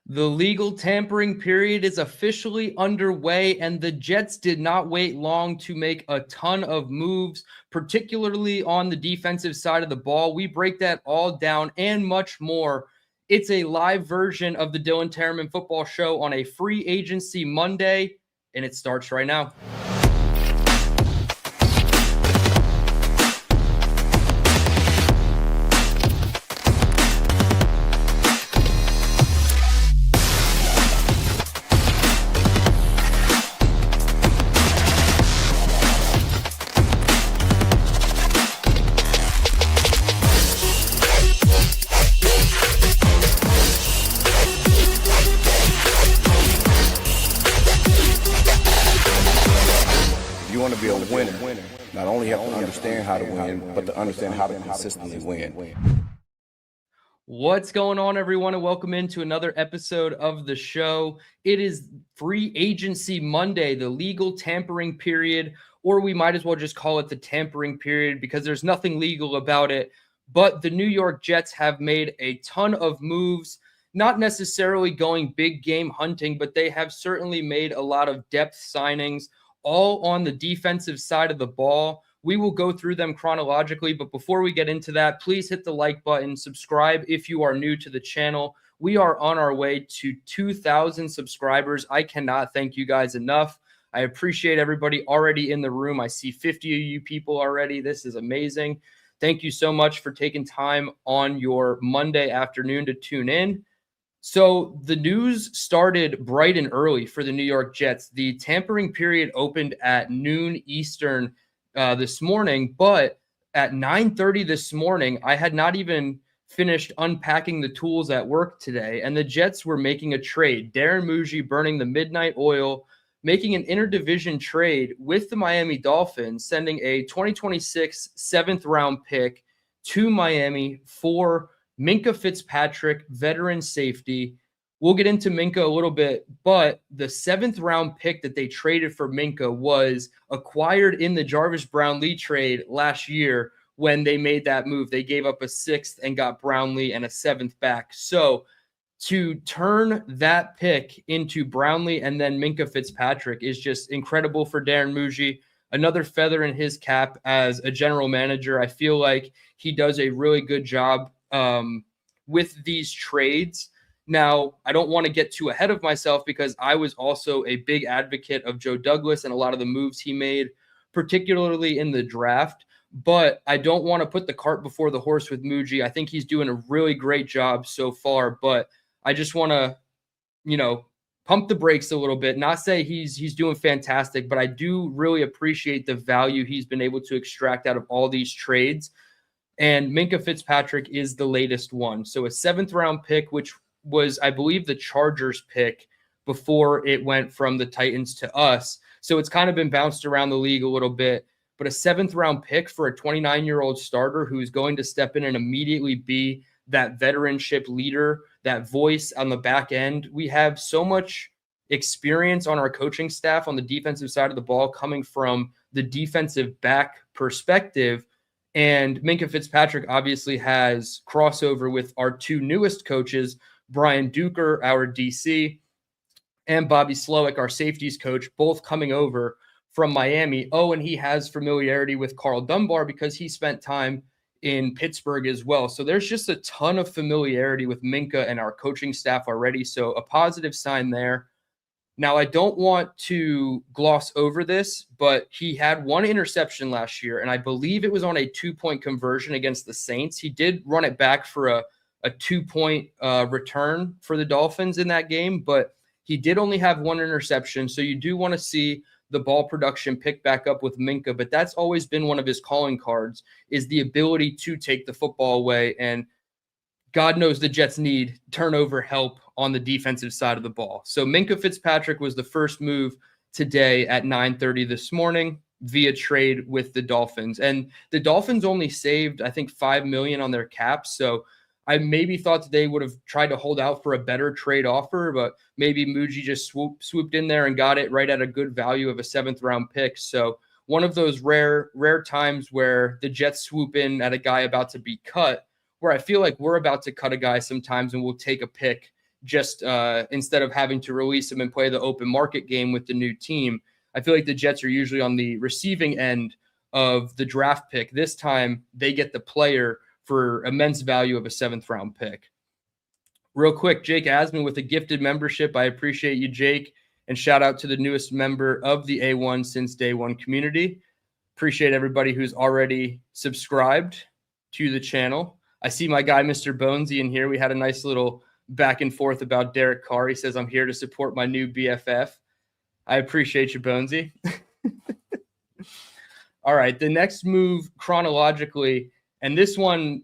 The legal tampering period is officially underway, and the Jets did not wait long to make a ton of moves, particularly on the defensive side of the ball. We break that all down and much more. It's a live version of the DTereman Football Show on a free agency Monday, and it starts right now. Not only have to understand how to win, but to understand how to consistently win. What's going on, everyone, and welcome into another episode of the show. It is Free Agency Monday, the legal tampering period, or we might as well just call it the tampering period because there's nothing legal about it. But the New York Jets have made a ton of moves, not necessarily going big game hunting, but they have certainly made a lot of depth signings, all on the defensive side of the ball. We will go through them chronologically, but before we get into that, please hit the like button, subscribe if you are new to the channel. We are on our way to 2,000 subscribers. I cannot thank you guys enough. I appreciate everybody already in the room. I see 50 of you people already. This is amazing. Thank you so much for taking time on your Monday afternoon to tune in. So the news started bright and early for the New York Jets. The tampering period opened at noon Eastern this morning, but at 9:30 this morning, I had not even finished unpacking the tools at work today, and the Jets were making a trade. Darren Muji burning the midnight oil, making an interdivision trade with the Miami Dolphins, sending a 2026 seventh-round pick to Miami for Minkah Fitzpatrick, veteran safety. We'll get into Minkah a little bit, but the seventh-round pick that they traded for Minkah was acquired in the Jarvis Brownlee trade last year when they made that move. They gave up a sixth and got Brownlee and a seventh back. So to turn that pick into Brownlee and then Minkah Fitzpatrick is just incredible for Darren Muji. Another feather in his cap as a general manager. I feel like he does a really good job with these trades. Now, I don't want to get too ahead of myself because I was also a big advocate of Joe Douglas and a lot of the moves he made, particularly in the draft. But I don't want to put the cart before the horse with Muji. I think he's doing a really great job so far, but I just want to, pump the brakes a little bit, not say he's doing fantastic, but I do really appreciate the value he's been able to extract out of all these trades. And Minkah Fitzpatrick is the latest one. So a seventh-round pick, which was, I believe, the Chargers pick before it went from the Titans to us. So it's kind of been bounced around the league a little bit. But a seventh-round pick for a 29-year-old starter who's going to step in and immediately be that veteranship leader, that voice on the back end. We have so much experience on our coaching staff on the defensive side of the ball coming from the defensive back perspective. And Minkah Fitzpatrick obviously has crossover with our two newest coaches, Brian Duker, our DC, and Bobby Slowick, our safeties coach, both coming over from Miami. Oh, and he has familiarity with Carl Dunbar because he spent time in Pittsburgh as well. So there's just a ton of familiarity with Minkah and our coaching staff already. So a positive sign there. Now, I don't want to gloss over this, but he had one interception last year, and I believe it was on a 2-point conversion against the Saints. He did run it back for a 2-point return for the Dolphins in that game, but he did only have one interception. So you do want to see the ball production pick back up with Minkah, but that's always been one of his calling cards, is the ability to take the football away. And God knows the Jets need turnover help on the defensive side of the ball. So Minkah Fitzpatrick was the first move today at 9:30 this morning via trade with the Dolphins. And the Dolphins only saved, I think, $5 million on their cap. So I maybe thought that they would have tried to hold out for a better trade offer, but maybe Muji just swooped in there and got it right at a good value of a seventh-round pick. So one of those rare times where the Jets swoop in at a guy about to be cut, where I feel like we're about to cut a guy sometimes and we'll take a pick just instead of having to release him and play the open market game with the new team. I feel like the Jets are usually on the receiving end of the draft pick. This time they get the player for immense value of a 7th round pick. Real quick, Jake Asman with a gifted membership. I appreciate you, Jake. And shout out to the newest member of the A1 since day one community. Appreciate everybody who's already subscribed to the channel. I see my guy, Mr. Bonesy, in here. We had a nice little back and forth about Derek Carr. He says, I'm here to support my new BFF. I appreciate you, Bonesy. All right, the next move chronologically, and this one,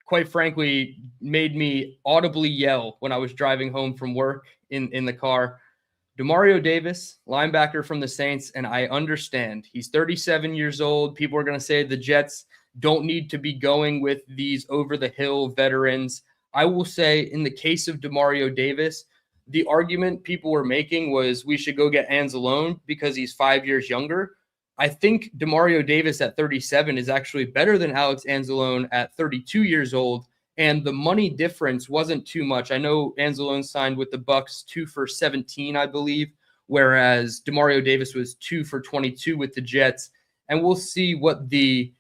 quite frankly, made me audibly yell when I was driving home from work in the car. Demario Davis, linebacker from the Saints, and I understand. He's 37 years old. People are going to say the Jets don't need to be going with these over-the-hill veterans. I will say in the case of Demario Davis, the argument people were making was we should go get Anzalone because he's 5 years younger. I think Demario Davis at 37 is actually better than Alex Anzalone at 32 years old. And the money difference wasn't too much. I know Anzalone signed with the Bucs 2 for 17, I believe, whereas Demario Davis was 2 for 22 with the Jets. And we'll see what the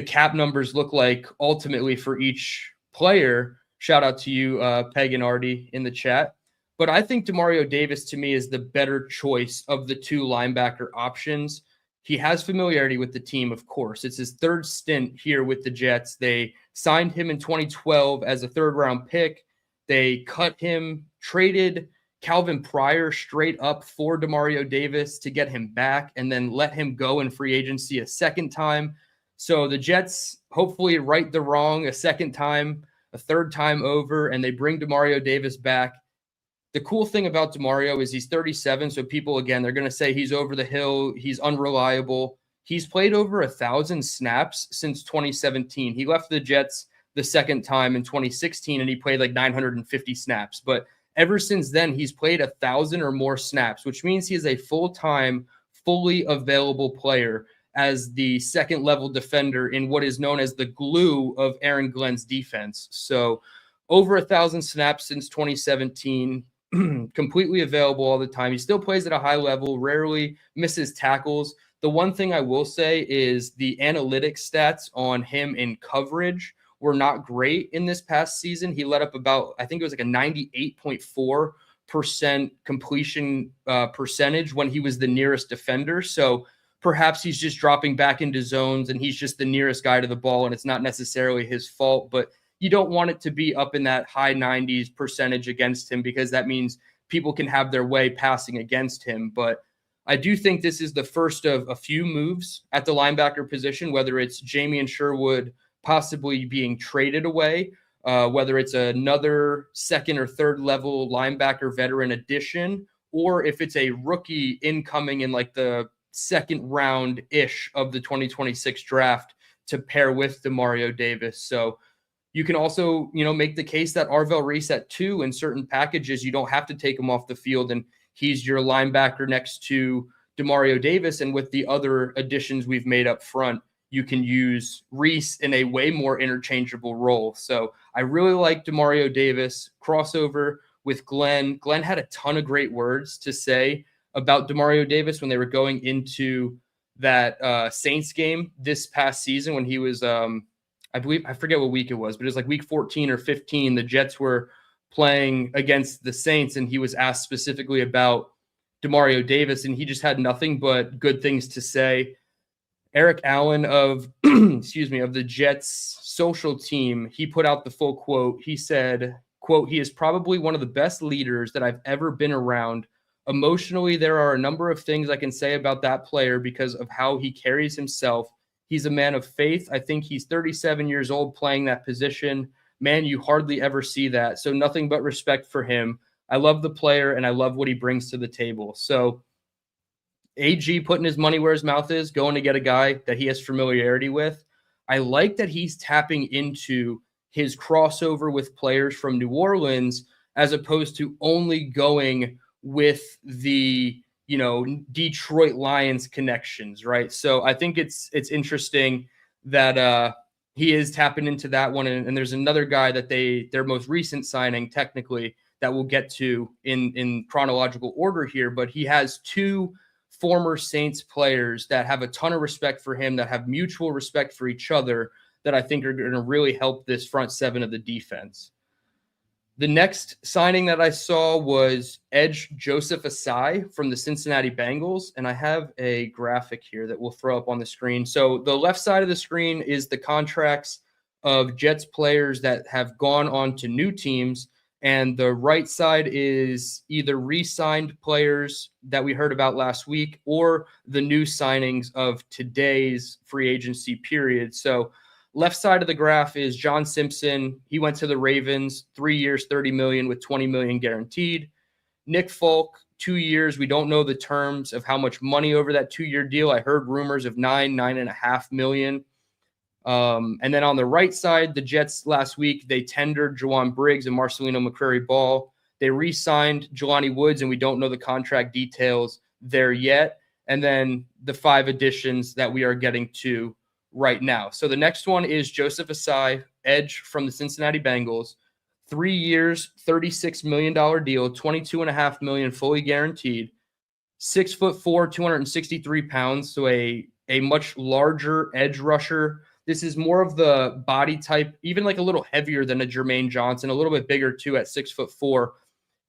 cap numbers look like ultimately for each player. Shout out to you, Peg and Artie, in the chat. But I think Demario Davis, to me, is the better choice of the 2 linebacker options. He has familiarity with the team, of course. It's his 3rd stint here with the Jets. They signed him in 2012 as a 3rd-round pick. They cut him, traded Calvin Pryor straight up for Demario Davis to get him back, and then let him go in free agency a 2nd time. So the Jets hopefully right the wrong a 2nd time, a 3rd time over, and they bring Demario Davis back. The cool thing about Demario is he's 37, so people, again, they're going to say he's over the hill, he's unreliable. He's played over 1,000 snaps since 2017. He left the Jets the 2nd time in 2016, and he played like 950 snaps. But ever since then, he's played 1,000 or more snaps, which means he is a full-time, fully available player as the 2nd-level defender in what is known as the glue of Aaron Glenn's defense. So over 1,000 snaps since 2017. Completely available all the time. He still plays at a high level, rarely misses tackles. The one thing I will say is the analytics stats on him in coverage were not great in this past season. He let up about, I think it was like a 98.4% completion percentage when he was the nearest defender. So perhaps he's just dropping back into zones and he's just the nearest guy to the ball and it's not necessarily his fault, but you don't want it to be up in that high 90s percentage against him because that means people can have their way passing against him. But I do think this is the first of a few moves at the linebacker position, whether it's Jamie Sherwood possibly being traded away, whether it's another 2nd or 3rd level linebacker veteran addition, or if it's a rookie incoming in like the 2nd round-ish of the 2026 draft to pair with Demario Davis. So you can also, make the case that Arvell Reese at 2 in certain packages, you don't have to take him off the field and he's your linebacker next to Demario Davis. And with the other additions we've made up front, you can use Reese in a way more interchangeable role. So I really like Demario Davis. Crossover with Glenn. Glenn had a ton of great words to say about Demario Davis when they were going into that Saints game this past season when he was I forget what week it was, but it was like week 14 or 15. The Jets were playing against the Saints, and he was asked specifically about Demario Davis, and he just had nothing but good things to say. Eric Allen of the Jets social team, he put out the full quote. He said, quote, "He is probably one of the best leaders that I've ever been around. Emotionally, there are a number of things I can say about that player because of how he carries himself. He's a man of faith. I think he's 37 years old playing that position. Man, you hardly ever see that. So nothing but respect for him. I love the player, and I love what he brings to the table." So AG putting his money where his mouth is, going to get a guy that he has familiarity with. I like that he's tapping into his crossover with players from New Orleans as opposed to only going with the Detroit Lions connections, right? So I think it's interesting that he is tapping into that one. And there's another guy that their most recent signing, technically, that we'll get to in chronological order here, but he has two former Saints players that have a ton of respect for him, that have mutual respect for each other, that I think are going to really help this front seven of the defense. The next signing that I saw was edge Joseph Ossai from the Cincinnati Bengals, and I have a graphic here that we'll throw up on the screen. So the left side of the screen is the contracts of Jets players that have gone on to new teams, and the right side is either re-signed players that we heard about last week or the new signings of today's free agency period. So left side of the graph is John Simpson. He went to the Ravens, 3 years, $30 million with $20 million guaranteed. Nick Folk, 2 years. We don't know the terms of how much money over that 2-year deal. I heard rumors of $9.5 million. And then on the right side, the Jets last week, they tendered Juwan Briggs and Marcelino McCrary-Ball. They re-signed Jelani Woods, and we don't know the contract details there yet. And then the 5 additions that we are getting to right now. So the next one is Joseph Ossai, edge from the Cincinnati Bengals. 3 years, $36 million deal, $22.5 million fully guaranteed. 6'4", 263 pounds, so a much larger edge rusher. This is more of the body type, even like a little heavier than a Jermaine Johnson, a little bit bigger too at 6'4".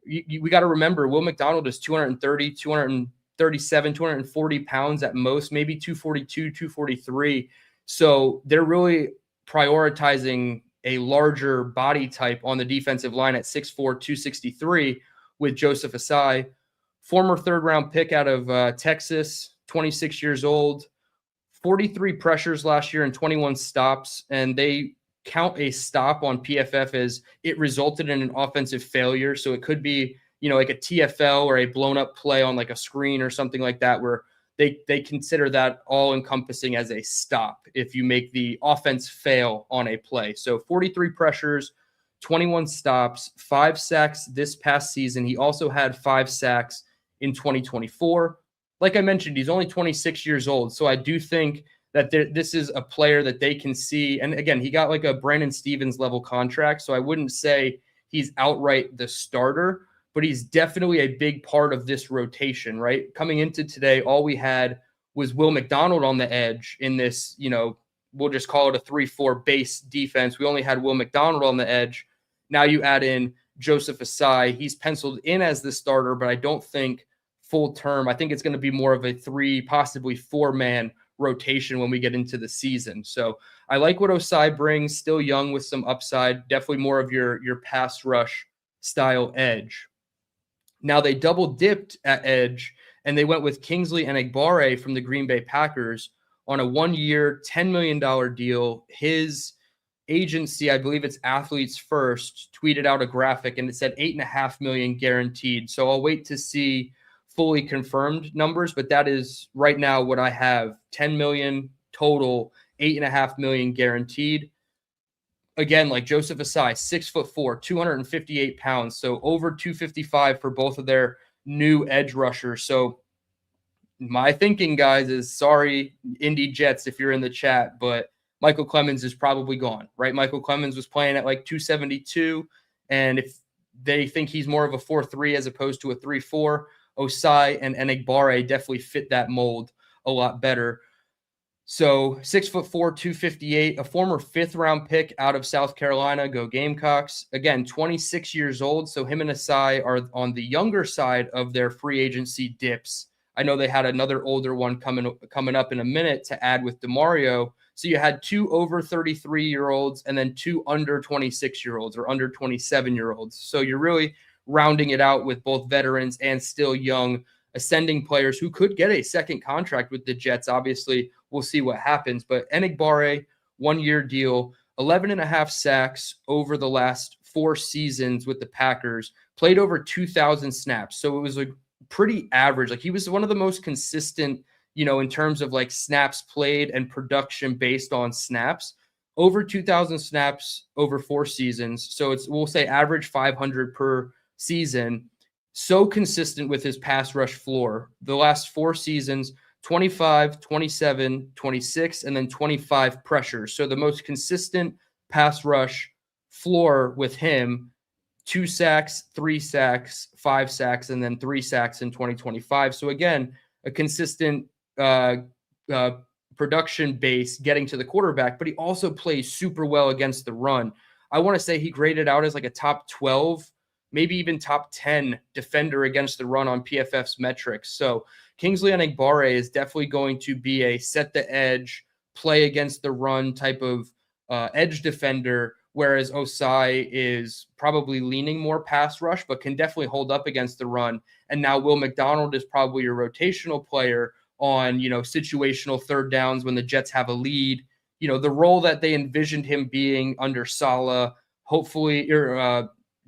We got to remember, Will McDonald is 230, 237, 240 pounds at most, maybe 242, 243. So they're really prioritizing a larger body type on the defensive line at 6'4", 263 with Joseph Ossai, former third-round pick out of Texas, 26 years old. 43 pressures last year and 21 stops, and they count a stop on PFF as it resulted in an offensive failure. So it could be, like a TFL or a blown up play on like a screen or something like that, where they consider that all encompassing as a stop if you make the offense fail on a play. So 43 pressures, 21 stops, 5 sacks this past season. He also had 5 sacks in 2024. Like I mentioned, he's only 26 years old. So I do think that this is a player that they can see. And again, he got like a Brandon Stevens level contract. So I wouldn't say he's outright the starter, but he's definitely a big part of this rotation, right? Coming into today, all we had was Will McDonald on the edge in this, we'll just call it a 3-4 base defense. We only had Will McDonald on the edge. Now you add in Joseph Ossai. He's penciled in as the starter, but I don't think full term. I think it's going to be more of a 3, possibly 4-man rotation when we get into the season. So I like what Ossai brings, still young with some upside, definitely more of your pass rush style edge. Now they double dipped at edge and they went with Kingsley Enagbare from the Green Bay Packers on a 1-year, $10 million deal. His agency, I believe it's Athletes First, tweeted out a graphic and it said $8.5 million guaranteed. So I'll wait to see fully confirmed numbers, but that is right now what I have. 10 million total, 8.5 million guaranteed. Again, like Joseph Ossai, 6'4", 258 pounds. So over 255 for both of their new edge rushers. So my thinking, guys, is sorry, Indy Jets, if you're in the chat, but Michael Clemens is probably gone, right? Michael Clemens was playing at like 272. And if they think he's more of a 4-3 as opposed to a 3-4, Ossai and Enagbare definitely fit that mold a lot better. So 6'4", 258, a former 5th-round pick out of South Carolina, go Gamecocks. Again, 26 years old, so him and Ossai are on the younger side of their free agency dips. I know they had another older one coming up in a minute to add with Demario. So you had 2 over 33-year-olds and then 2 under 26-year-olds or under 27-year-olds. So you're really rounding it out with both veterans and still young ascending players who could get a second contract with the Jets. Obviously, we'll see what happens. But Enagbare, 1-year deal, 11.5 sacks over the last 4 seasons with the Packers, played over 2,000 snaps. So it was like pretty average. Like he was one of the most consistent, in terms of like snaps played and production based on snaps. Over 2,000 snaps over 4 seasons. So we'll say average 500 per season. So consistent with his pass rush floor. The last 4 seasons, 25, 27, 26, and then 25 pressures. So the most consistent pass rush floor with him, 2 sacks, 3 sacks, 5 sacks, and then 3 sacks in 2025. So again, a consistent production base getting to the quarterback, but he also plays super well against the run. I want to say he graded out as like a top 12, maybe even top 10 defender against the run on PFF's metrics. So Kingsley Enagbare is definitely going to be a set the edge, play against the run type of edge defender, whereas Ossai is probably leaning more pass rush, but can definitely hold up against the run. And now Will McDonald is probably your rotational player on, situational third downs when the Jets have a lead. The role that they envisioned him being under Saleh, hopefully,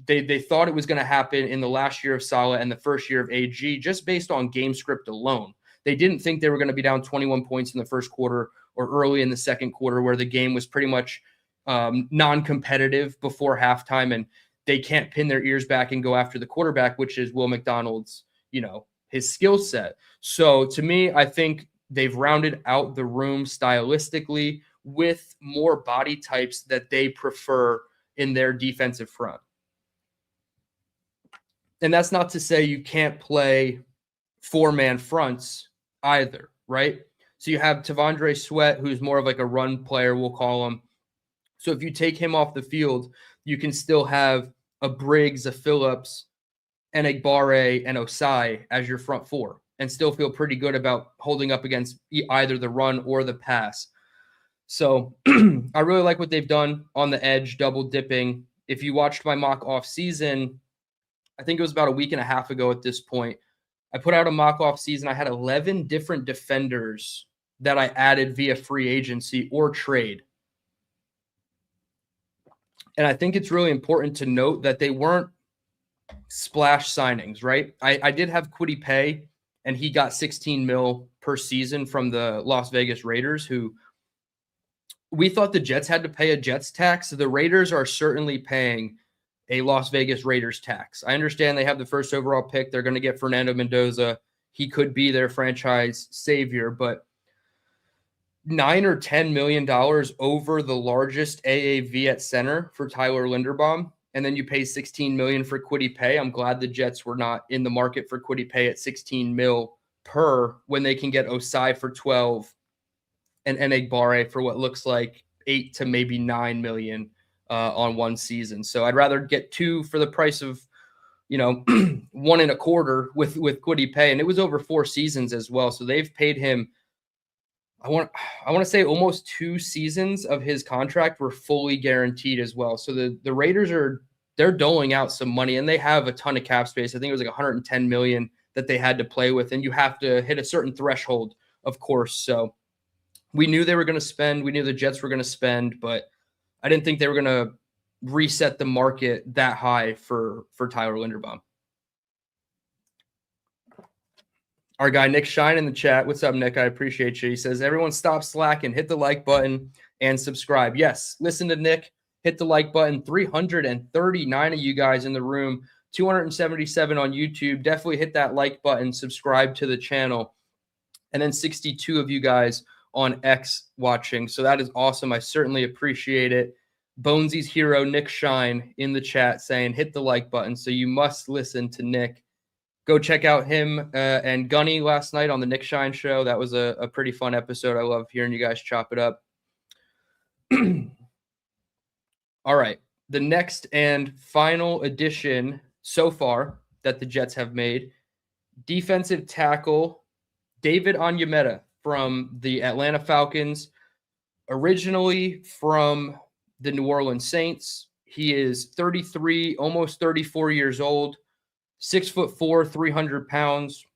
they thought it was going to happen in the last year of Saleh and the first year of AG, just based on game script alone. They didn't think they were going to be down 21 points in the first quarter or early in the second quarter, where the game was pretty much non-competitive before halftime, and they can't pin their ears back and go after the quarterback, which is Will McDonald's, his skill set. So to me, I think they've rounded out the room stylistically with more body types that they prefer in their defensive front. And that's not to say you can't play 4-man fronts either, right? So you have Tavondre Sweat, who's more of like a run player, we'll call him. So if you take him off the field, you can still have a Briggs, a Phillips, and Enagbare and Ossai as your front four and still feel pretty good about holding up against either the run or the pass. So I really like what they've done on the edge, double dipping. If you watched my mock off season, I think it was about a week and a half ago at this point, I put out a mock off season. I had 11 different defenders that I added via free agency or trade. And I think it's really important to note that they weren't splash signings, right? I did have Kwity Paye, and he got 16 mil per season from the Las Vegas Raiders, who we thought the Jets had to pay a Jets tax. The Raiders are certainly paying a Las Vegas Raiders tax. I understand they have the first overall pick. They're going to get Fernando Mendoza. He could be their franchise savior, but $9 or $10 million over the largest AAV at center for Tyler Linderbaum, and then you pay $16 million for Kwity Paye. I'm glad the Jets were not in the market for Kwity Paye at 16 mil per when they can get Ossai for 12 and Enagbare for what looks like 8 to maybe 9 million on one season. So I'd rather get 2 for the price of, 1.25 with Kwity Paye, and it was over 4 seasons as well. So they've paid him. I want to say almost 2 seasons of his contract were fully guaranteed as well. So the Raiders they're doling out some money, and they have a ton of cap space. I think it was like 110 million that they had to play with, and you have to hit a certain threshold, of course. So we knew they were going to spend. We knew the Jets were going to spend, but I didn't think they were going to reset the market that high for Tyler Linderbaum. Our guy Nick Shine in the chat. What's up, Nick? I appreciate you. He says, everyone stop slacking, hit the like button and subscribe. Yes, listen to Nick, hit the like button. 339 of you guys in the room, 277 on YouTube. Definitely hit that like button, subscribe to the channel. And then 62 of you guys on X watching. So that is awesome. I certainly appreciate it. Bonesy's hero, Nick Shine, in the chat saying, hit the like button. So you must listen to Nick. Go check out him and Gunny last night on the Nick Shine show. That was a pretty fun episode. I love hearing you guys chop it up. All right. The next and final addition so far that the Jets have made, defensive tackle David Onyemata from the Atlanta Falcons, originally from the New Orleans Saints. He is 33, almost 34 years old. 6'4", 300 pounds.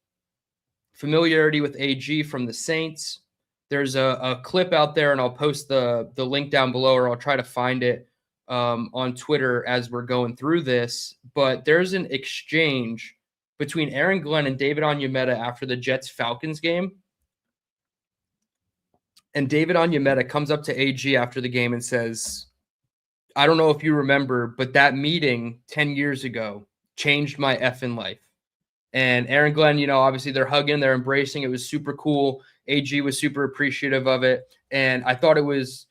Familiarity with AG from the Saints. There's a clip out there, and I'll post the link down below, or I'll try to find it on Twitter as we're going through this. But there's an exchange between Aaron Glenn and David Onyemata after the Jets-Falcons game. And David Onyemata comes up to AG after the game and says, I don't know if you remember, but that meeting 10 years ago changed my effing life. And Aaron Glenn, obviously they're hugging, they're embracing. It was super cool. AG was super appreciative of it. And I thought it was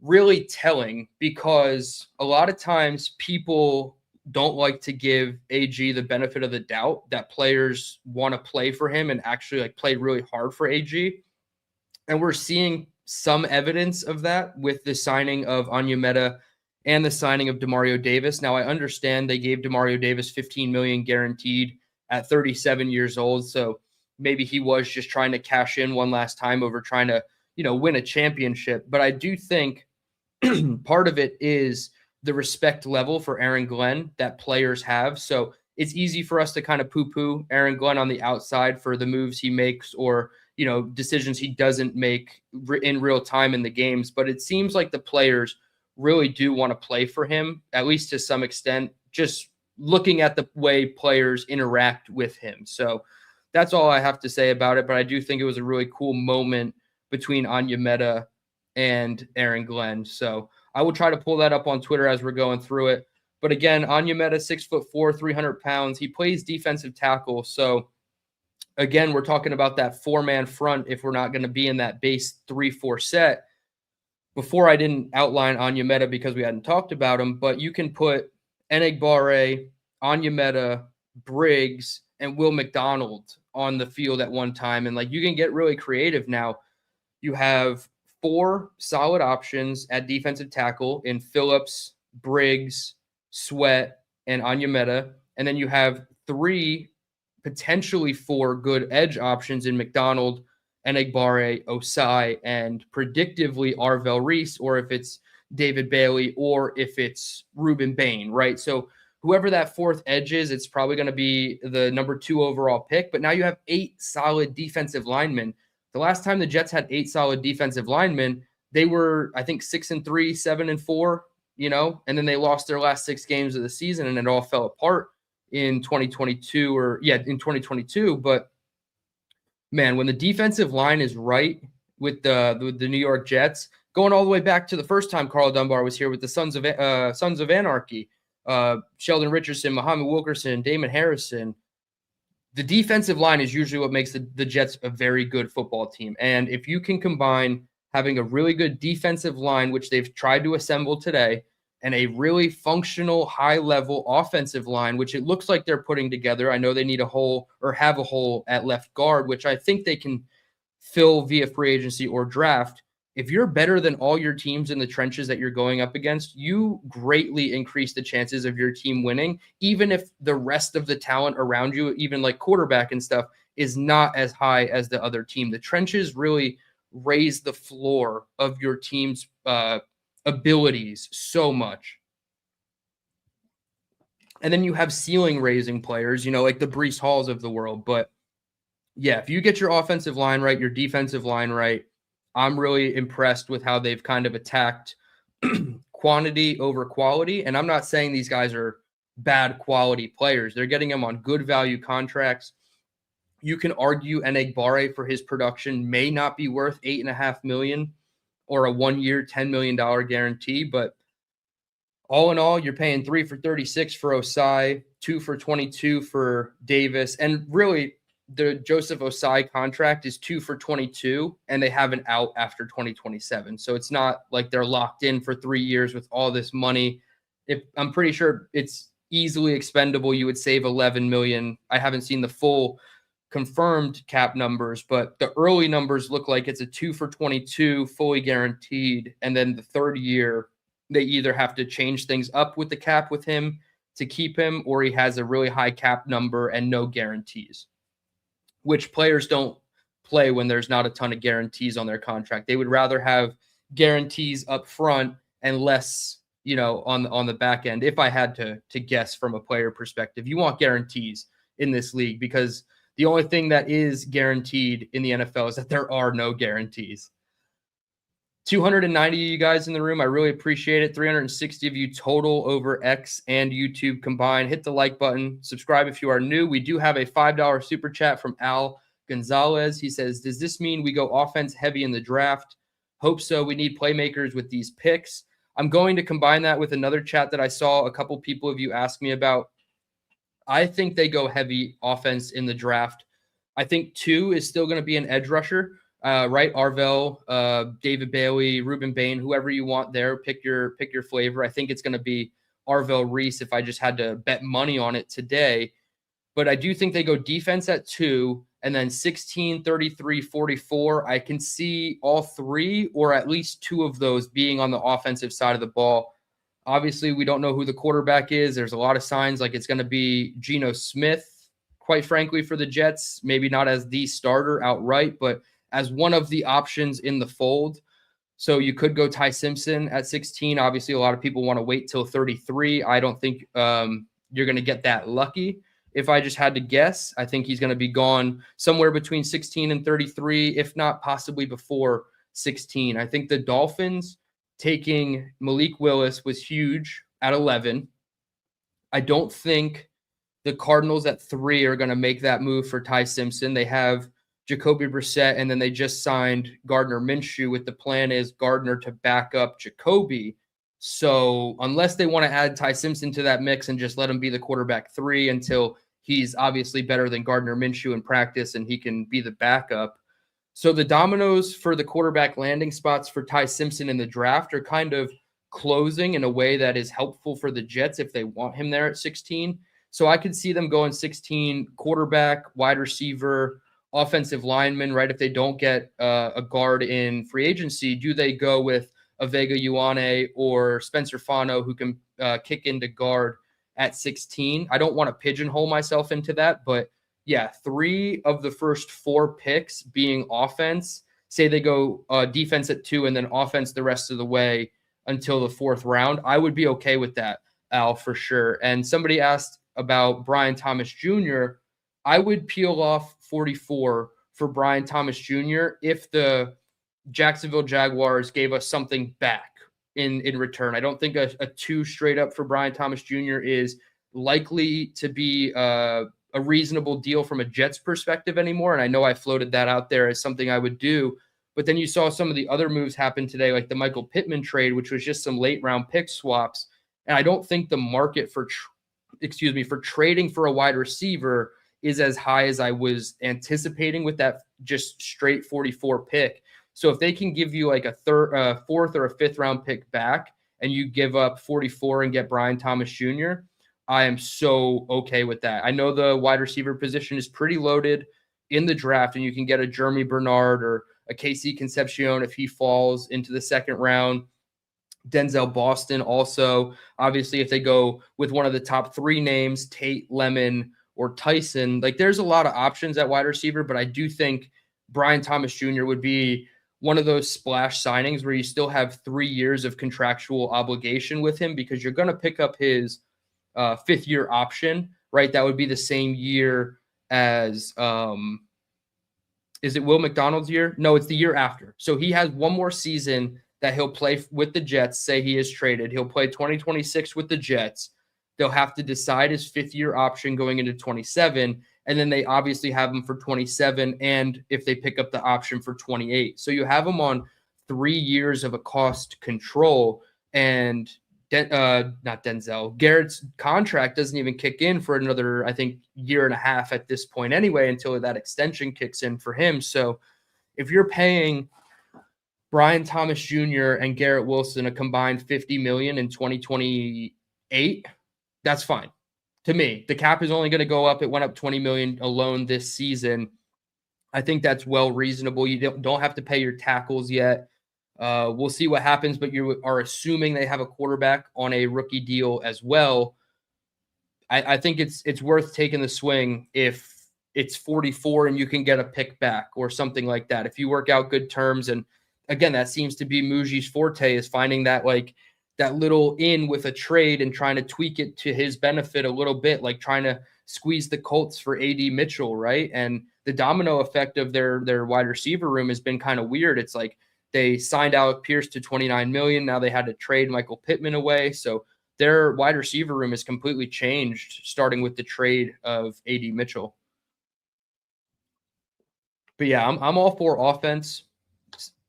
really telling because a lot of times people don't like to give AG the benefit of the doubt that players want to play for him and actually like play really hard for AG. And we're seeing some evidence of that with the signing of Onyemata and the signing of Demario Davis. Now, I understand they gave Demario Davis $15 million guaranteed at 37 years old. So maybe he was just trying to cash in one last time over trying to, win a championship. But I do think part of it is the respect level for Aaron Glenn that players have. So it's easy for us to kind of poo-poo Aaron Glenn on the outside for the moves he makes or, decisions he doesn't make in real time in the games. But it seems like the players really do want to play for him, at least to some extent, just looking at the way players interact with him. So that's all I have to say about it. But I do think it was a really cool moment between Onyemata and Aaron Glenn. So I will try to pull that up on Twitter as we're going through it. But again, Onyemata, 6'4", 300 pounds. He plays defensive tackle. So again, we're talking about that 4-man front if we're not going to be in that base 3-4 set. Before I didn't outline Onyemata because we hadn't talked about him, but you can put Enagbare, Onyemata, Briggs, and Will McDonald on the field at one time. And like you can get really creative now. You have 4 solid options at defensive tackle in Phillips, Briggs, Sweat, and Onyemata. And then you have 3, potentially 4 good edge options in McDonald, Enagbare, Ossai, and predictively Arvell Reese, or if it's David Bailey, or if it's Ruben Bain, right? So whoever that 4th edge is, it's probably going to be the number 2 overall pick. But now you have 8 solid defensive linemen. The last time the Jets had 8 solid defensive linemen, they were, I think, 6-3, 7-4, and then they lost their last 6 games of the season and it all fell apart in 2022 in 2022. But man, when the defensive line is right with the New York Jets, going all the way back to the first time Carl Dunbar was here with the Sons of Anarchy, Sheldon Richardson, Muhammad Wilkerson, Damon Harrison, the defensive line is usually what makes the Jets a very good football team. And if you can combine having a really good defensive line, which they've tried to assemble today, and a really functional, high-level offensive line, which it looks like they're putting together. I know they need a hole or have a hole at left guard, which I think they can fill via free agency or draft. If you're better than all your teams in the trenches that you're going up against, you greatly increase the chances of your team winning, even if the rest of the talent around you, even like quarterback and stuff, is not as high as the other team. The trenches really raise the floor of your team's abilities so much. And then you have ceiling raising players, like the Breece Halls of the world. But yeah, if you get your offensive line right, your defensive line right, I'm really impressed with how they've kind of attacked quantity over quality. And I'm not saying these guys are bad quality players. They're getting them on good value contracts. You can argue Enagbare for his production may not be worth $8.5 million or a 1-year, $10 million guarantee. But all in all, you're paying 3 for 36 for Ossai, 2 for 22 for Davis. And really, the Joseph Ossai contract is 2 for 22, and they have an out after 2027. So it's not like they're locked in for 3 years with all this money. I'm pretty sure it's easily expendable. You would save $11 million. I haven't seen the full confirmed cap numbers, but the early numbers look like it's a 2 for 22 fully guaranteed. And then the 3rd year, they either have to change things up with the cap with him to keep him, or he has a really high cap number and no guarantees, which players don't play when there's not a ton of guarantees on their contract. They would rather have guarantees up front and less, on the back end. If I had to guess from a player perspective, you want guarantees in this league because the only thing that is guaranteed in the NFL is that there are no guarantees. 290 of you guys in the room. I really appreciate it. 360 of you total over X and YouTube combined. Hit the like button. Subscribe if you are new. We do have a $5 super chat from Al Gonzalez. He says, does this mean we go offense heavy in the draft? Hope so. We need playmakers with these picks. I'm going to combine that with another chat that I saw a couple people of you ask me about. I think they go heavy offense in the draft. I think 2 is still going to be an edge rusher, right? Arvell, David Bailey, Ruben Bain, whoever you want there. Pick your flavor. I think it's going to be Arvell Reese if I just had to bet money on it today. But I do think they go defense at 2 and then 16, 33, 44. I can see all 3 or at least 2 of those being on the offensive side of the ball. Obviously, we don't know who the quarterback is. There's a lot of signs like it's going to be Geno Smith, quite frankly, for the Jets. Maybe not as the starter outright, but as one of the options in the fold. So you could go Ty Simpson at 16. Obviously, a lot of people want to wait till 33. I don't think you're going to get that lucky. If I just had to guess, I think he's going to be gone somewhere between 16 and 33, if not possibly before 16. I think the Dolphins taking Malik Willis was huge at 11. I don't think the Cardinals at 3 are going to make that move for Ty Simpson. They have Jacoby Brissett, and then they just signed Gardner Minshew with the plan is Gardner to back up Jacoby. So unless they want to add Ty Simpson to that mix and just let him be the quarterback 3 until he's obviously better than Gardner Minshew in practice and he can be the backup. So the dominoes for the quarterback landing spots for Ty Simpson in the draft are kind of closing in a way that is helpful for the Jets if they want him there at 16. So I could see them going 16 quarterback, wide receiver, offensive lineman, right? If they don't get a guard in free agency, do they go with a Vega Ioane or Spencer Fano who can kick into guard at 16? I don't want to pigeonhole myself into that, but yeah, 3 of the first 4 picks being offense, say they go defense at 2 and then offense the rest of the way until the 4th round, I would be okay with that, Al, for sure. And somebody asked about Brian Thomas Jr. I would peel off 44 for Brian Thomas Jr. if the Jacksonville Jaguars gave us something back in return. I don't think a 2 straight up for Brian Thomas Jr. is likely to be a reasonable deal from a Jets perspective anymore. And I know I floated that out there as something I would do. But then you saw some of the other moves happen today, like the Michael Pittman trade, which was just some late round pick swaps. And I don't think the market for trading for a wide receiver is as high as I was anticipating with that just straight 44 pick. So if they can give you like a 4th or a 5th round pick back and you give up 44 and get Brian Thomas Jr., I am so okay with that. I know the wide receiver position is pretty loaded in the draft, and you can get a Jeremy Bernard or a KC Concepcion if he falls into the 2nd round. Denzel Boston also. Obviously, if they go with one of the top 3 names, Tate, Lemon, or Tyson, like there's a lot of options at wide receiver, but I do think Brian Thomas Jr. would be one of those splash signings where you still have 3 years of contractual obligation with him because you're going to pick up his 5th year option, right? That would be the same year as, is it Will McDonald's year? No, it's the year after. So he has one more season that he'll play with the Jets, say he is traded. He'll play 2026 with the Jets. They'll have to decide his 5th year option going into 27. And then they obviously have him for 27. And if they pick up the option for 28. So you have him on 3 years of a cost control. And not Denzel, Garrett's contract doesn't even kick in for another, I think, 1.5 years at this point anyway, until that extension kicks in for him. So if you're paying Brian Thomas Jr. and Garrett Wilson a combined $50 million in 2028, that's fine. To me, the cap is only going to go up. It went up $20 million alone this season. I think that's well reasonable. You don't have to pay your tackles yet. We'll see what happens, but you are assuming they have a quarterback on a rookie deal as well. I think it's worth taking the swing if it's 44 and you can get a pick back or something like that. If you work out good terms, and again, that seems to be Muji's forte, is finding that that little in with a trade and trying to tweak it to his benefit a little bit, like trying to squeeze the Colts for AD Mitchell, right? And the domino effect of their wide receiver room has been kind of weird. It's like they signed Alec Pierce to $29 million. Now they had to trade Michael Pittman away. So their wide receiver room has completely changed, starting with the trade of AD Mitchell. But yeah, I'm all for offense.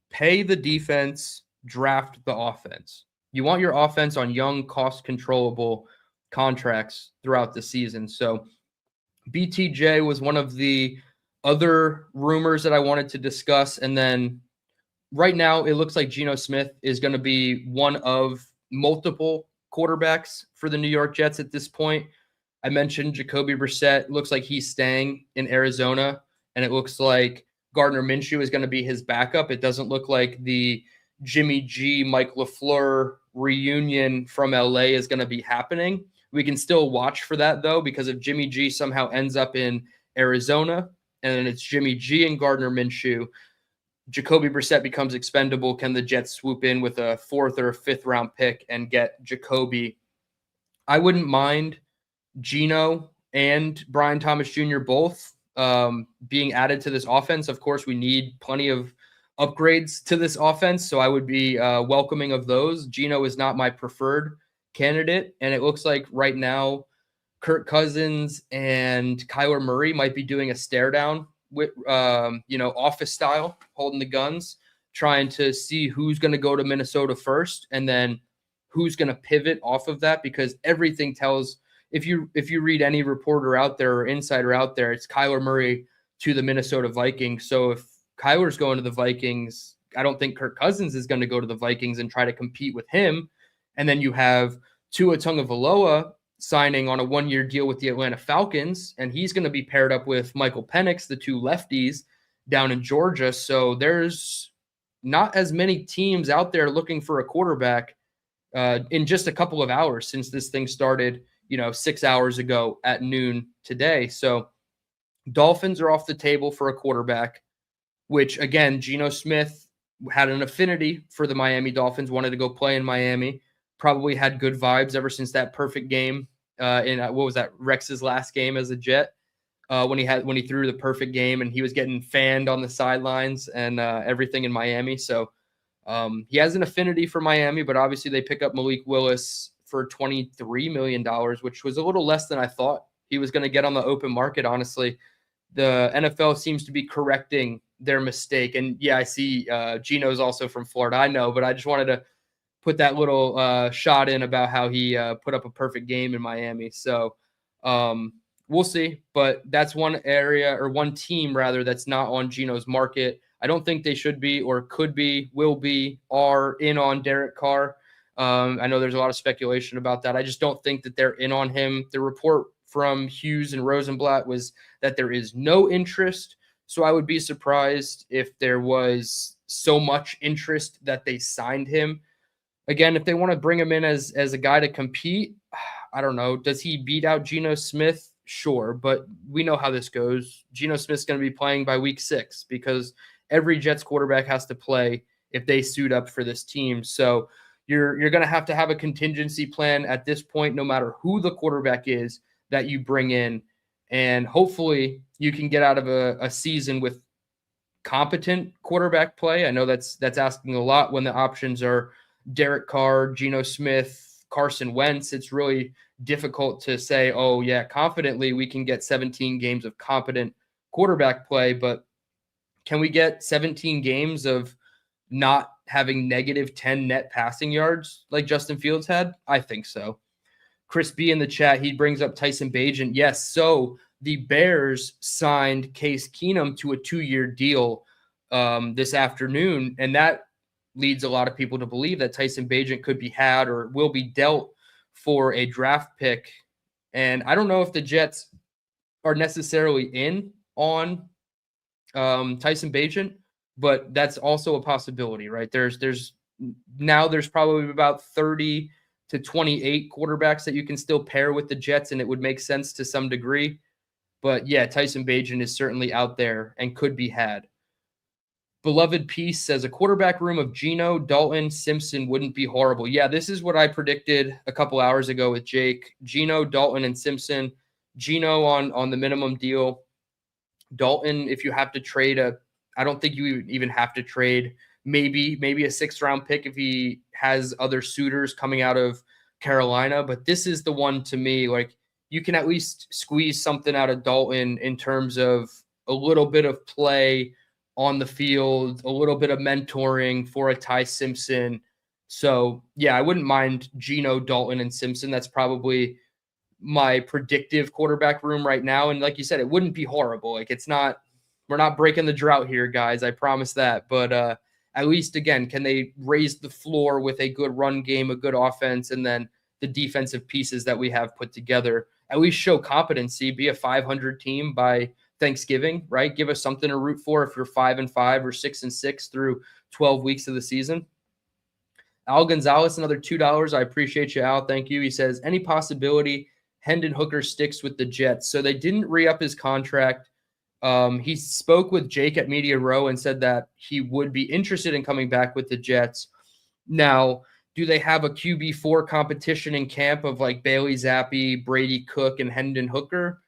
Pay the defense, draft the offense. You want your offense on young, cost-controllable contracts throughout the season. So BTJ was one of the other rumors that I wanted to discuss. And then right now, it looks like Geno Smith is going to be one of multiple quarterbacks for the New York Jets at this point. I mentioned Jacoby Brissett. Looks like he's staying in Arizona, and it looks like Gardner Minshew is going to be his backup. It doesn't look like the Jimmy G, Mike LaFleur reunion from LA is going to be happening. We can still watch for that, though, because if Jimmy G somehow ends up in Arizona and it's Jimmy G and Gardner Minshew, Jacoby Brissett becomes expendable. Can the Jets swoop in with a 4th or 5th round pick and get Jacoby? I wouldn't mind Geno and Brian Thomas Jr. both being added to this offense. Of course, we need plenty of upgrades to this offense, so I would be welcoming of those. Geno is not my preferred candidate, and it looks like right now Kirk Cousins and Kyler Murray might be doing a stare down with, office style, holding the guns, trying to see who's going to go to Minnesota first, and then who's going to pivot off of that, because everything tells, if you read any reporter out there or insider out there, it's Kyler Murray to the Minnesota Vikings. So if Kyler's going to the Vikings, I don't think Kirk Cousins is going to go to the Vikings and try to compete with him. And then you have Tua Tagovailoa signing on a 1-year deal with the Atlanta Falcons, and he's going to be paired up with Michael Penix, the two lefties down in Georgia. So there's not as many teams out there looking for a quarterback in just a couple of hours since this thing started, 6 hours ago at noon today. So Dolphins are off the table for a quarterback, which, again, Geno Smith had an affinity for the Miami Dolphins, wanted to go play in Miami, probably had good vibes ever since that perfect game in what was that, Rex's last game as a Jet, when he threw the perfect game and he was getting fanned on the sidelines and everything in Miami. So he has an affinity for Miami, but obviously they pick up Malik Willis for $23 million, which was a little less than I thought he was going to get on the open market. Honestly, the NFL seems to be correcting their mistake. And yeah, I see Geno's also from Florida. I know, but I just wanted to put that little shot in about how he put up a perfect game in Miami. So we'll see. But that's one area, or one team rather, that's not on Geno's market. I don't think they should be, or could be, will be, are in on Derek Carr. I know there's a lot of speculation about that. I just don't think that they're in on him. The report from Hughes and Rosenblatt was that there is no interest. So I would be surprised if there was so much interest that they signed him. Again, if they want to bring him in as a guy to compete, I don't know. Does he beat out Geno Smith? Sure, but we know how this goes. Geno Smith's going to be playing by week 6 because every Jets quarterback has to play if they suit up for this team. So you're going to have a contingency plan at this point, no matter who the quarterback is that you bring in. And hopefully you can get out of a season with competent quarterback play. I know that's asking a lot when the options are Derek Carr, Geno Smith, Carson Wentz. It's really difficult to say, oh yeah, confidently we can get 17 games of competent quarterback play, but can we get 17 games of not having negative 10 net passing yards like Justin Fields had? I think so. Chris B in the chat, he brings up Tyson Bagent. Yes, so the Bears signed Case Keenum to a 2-year deal this afternoon, and that leads a lot of people to believe that Tyson Bagent could be had or will be dealt for a draft pick. And I don't know if the Jets are necessarily in on Tyson Bagent, but that's also a possibility, right? There's probably about 30 to 28 quarterbacks that you can still pair with the Jets, and it would make sense to some degree. But yeah, Tyson Bagent is certainly out there and could be had. Beloved Peace says a quarterback room of Geno, Dalton, Simpson wouldn't be horrible. Yeah, this is what I predicted a couple hours ago with Jake. Geno, Dalton, and Simpson. Geno on the minimum deal. Dalton, if you have to trade I don't think you even have to trade maybe a 6th round pick if he has other suitors coming out of Carolina. But this is the one to me, like, you can at least squeeze something out of Dalton in terms of a little bit of play on the field, a little bit of mentoring for a Ty Simpson. So yeah, I wouldn't mind Geno, Dalton, and Simpson. That's probably my predictive quarterback room right now. And like you said, it wouldn't be horrible. Like, we're not breaking the drought here, guys. I promise that. But at least, again, can they raise the floor with a good run game, a good offense, and then the defensive pieces that we have put together. At least show competency, be a 500 team by Thanksgiving, right? Give us something to root for if you're 5-5 or 6-6 through 12 weeks of the season. Al Gonzalez, another $2. I appreciate you, Al. Thank you. He says, any possibility Hendon Hooker sticks with the Jets? So they didn't re-up his contract. He spoke with Jake at Media Row and said that he would be interested in coming back with the Jets. Now, do they have a QB4 competition in camp of like Bailey Zappi, Brady Cook, and Hendon Hooker?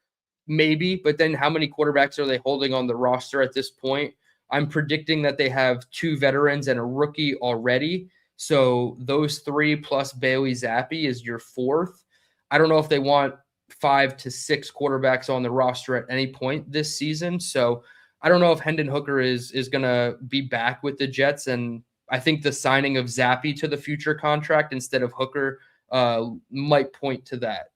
Maybe, but then how many quarterbacks are they holding on the roster at this point? I'm predicting that they have 2 veterans and a rookie already. So those 3 plus Bailey Zappi is your 4th. I don't know if they want 5 to 6 quarterbacks on the roster at any point this season. So I don't know if Hendon Hooker is going to be back with the Jets. And I think the signing of Zappi to the future contract instead of Hooker might point to that.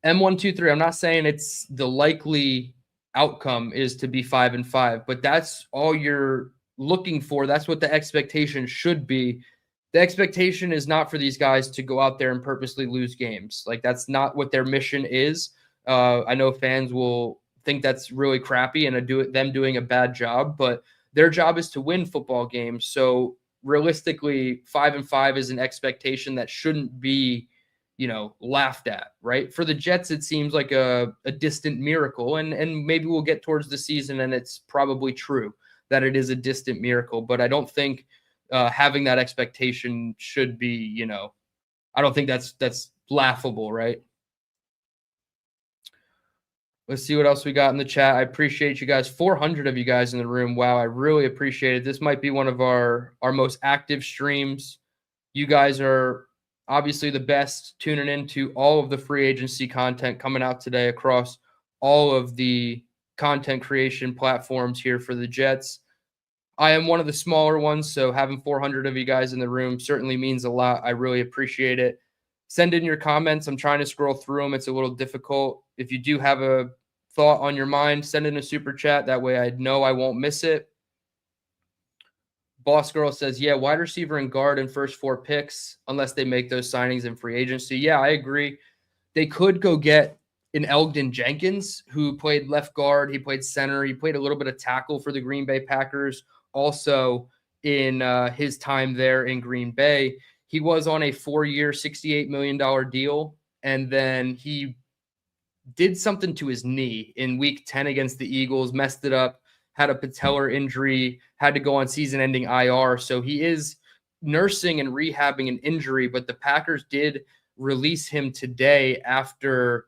M123, I'm not saying it's the likely outcome is to be 5-5, but that's all you're looking for. That's what the expectation should be. The expectation is not for these guys to go out there and purposely lose games. Like, that's not what their mission is. I know fans will think that's really crappy and them doing a bad job, but their job is to win football games. So realistically, 5-5 is an expectation that shouldn't be, laughed at, right? For the Jets, it seems like a distant miracle, and maybe we'll get towards the season and it's probably true that it is a distant miracle, but I don't think having that expectation should be, I don't think that's laughable, right? Let's see what else we got in the chat. I appreciate you guys. 400 of you guys in the room. Wow, I really appreciate it. This might be one of our most active streams. You guys are obviously the best, tuning into all of the free agency content coming out today across all of the content creation platforms here for the Jets. I am one of the smaller ones, so having 400 of you guys in the room certainly means a lot. I really appreciate it. Send in your comments. I'm trying to scroll through them. It's a little difficult. If you do have a thought on your mind, send in a super chat. That way I know I won't miss it. Boss Girl says, yeah, wide receiver and guard in first 4 picks, unless they make those signings in free agency. Yeah, I agree. They could go get an Elgton Jenkins, who played left guard. He played center. He played a little bit of tackle for the Green Bay Packers. Also in his time there in Green Bay, he was on a 4-year, $68 million deal. And then he did something to his knee in week 10 against the Eagles, messed it up, had a patellar injury, had to go on season-ending IR. So he is nursing and rehabbing an injury, but the Packers did release him today after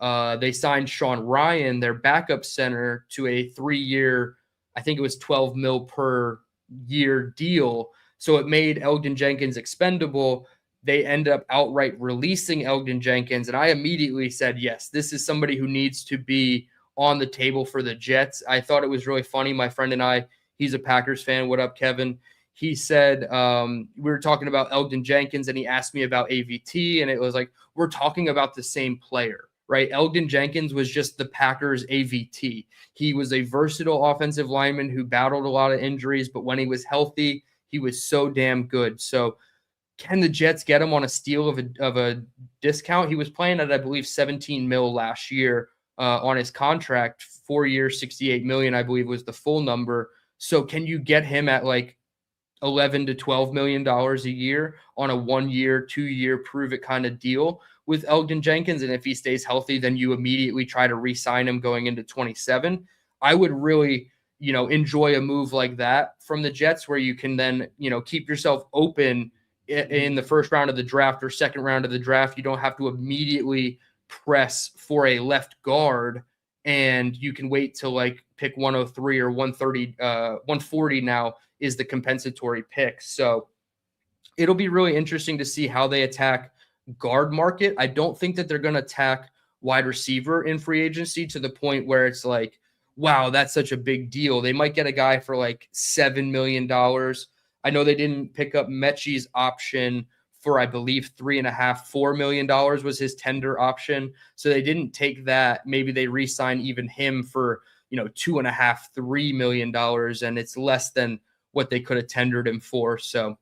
they signed Sean Ryan, their backup center, to a 3-year, I think it was $12 million per year deal. So it made Elgton Jenkins expendable. They end up outright releasing Elgton Jenkins. And I immediately said, yes, this is somebody who needs to be on the table for the Jets. I thought it was really funny. My friend and I, he's a Packers fan. What up, Kevin? He said, we were talking about Elgton Jenkins and he asked me about AVT. And it was like, we're talking about the same player, right? Elgton Jenkins was just the Packers AVT. He was a versatile offensive lineman who battled a lot of injuries, but when he was healthy, he was so damn good. So can the Jets get him on a steal of a discount? He was playing at, I believe, $17 million last year on his contract. 4 years, $68 million, I believe, was the full number. So can you get him at like $11 to $12 million a year on a 1-year, 2-year prove it kind of deal with Elgton Jenkins? And if he stays healthy, then you immediately try to re-sign him going into 27. I would really, enjoy a move like that from the Jets, where you can then, keep yourself open in the first round of the draft or second round of the draft. You don't have to immediately press for a left guard, and you can wait till like pick 103 or 130, 140 now is the compensatory pick. So it'll be really interesting to see how they attack guard market. I don't think that they're going to attack wide receiver in free agency to the point where it's like, wow, that's such a big deal. They might get a guy for like $7 million. I know they didn't pick up Mechie's option for, I believe, $3.5–4 million was his tender option. So they didn't take that. Maybe they re-sign even him for, $2.5–3 million, and it's less than what they could have tendered him for. So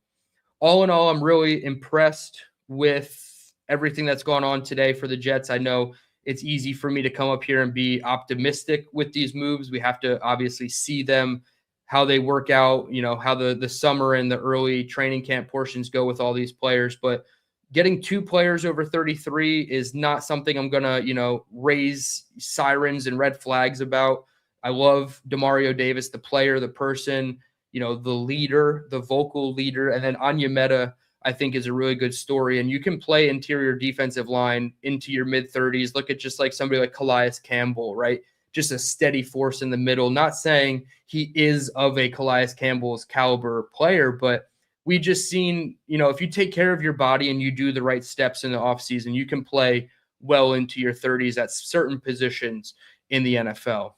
all in all, I'm really impressed with everything that's gone on today for the Jets. I know it's easy for me to come up here and be optimistic with these moves. We have to obviously see them, how they work out, how the summer and the early training camp portions go with all these players. But getting 2 players over 33 is not something I'm going to, raise sirens and red flags about. I love Demario Davis, the player, the person, the leader, the vocal leader. And then Onyemata, I think, is a really good story. And you can play interior defensive line into your mid-30s. Look at just like somebody like Calais Campbell, right? Just a steady force in the middle. Not saying he is of a Calais Campbell's caliber player, but we just seen, if you take care of your body and you do the right steps in the offseason, you can play well into your 30s at certain positions in the NFL.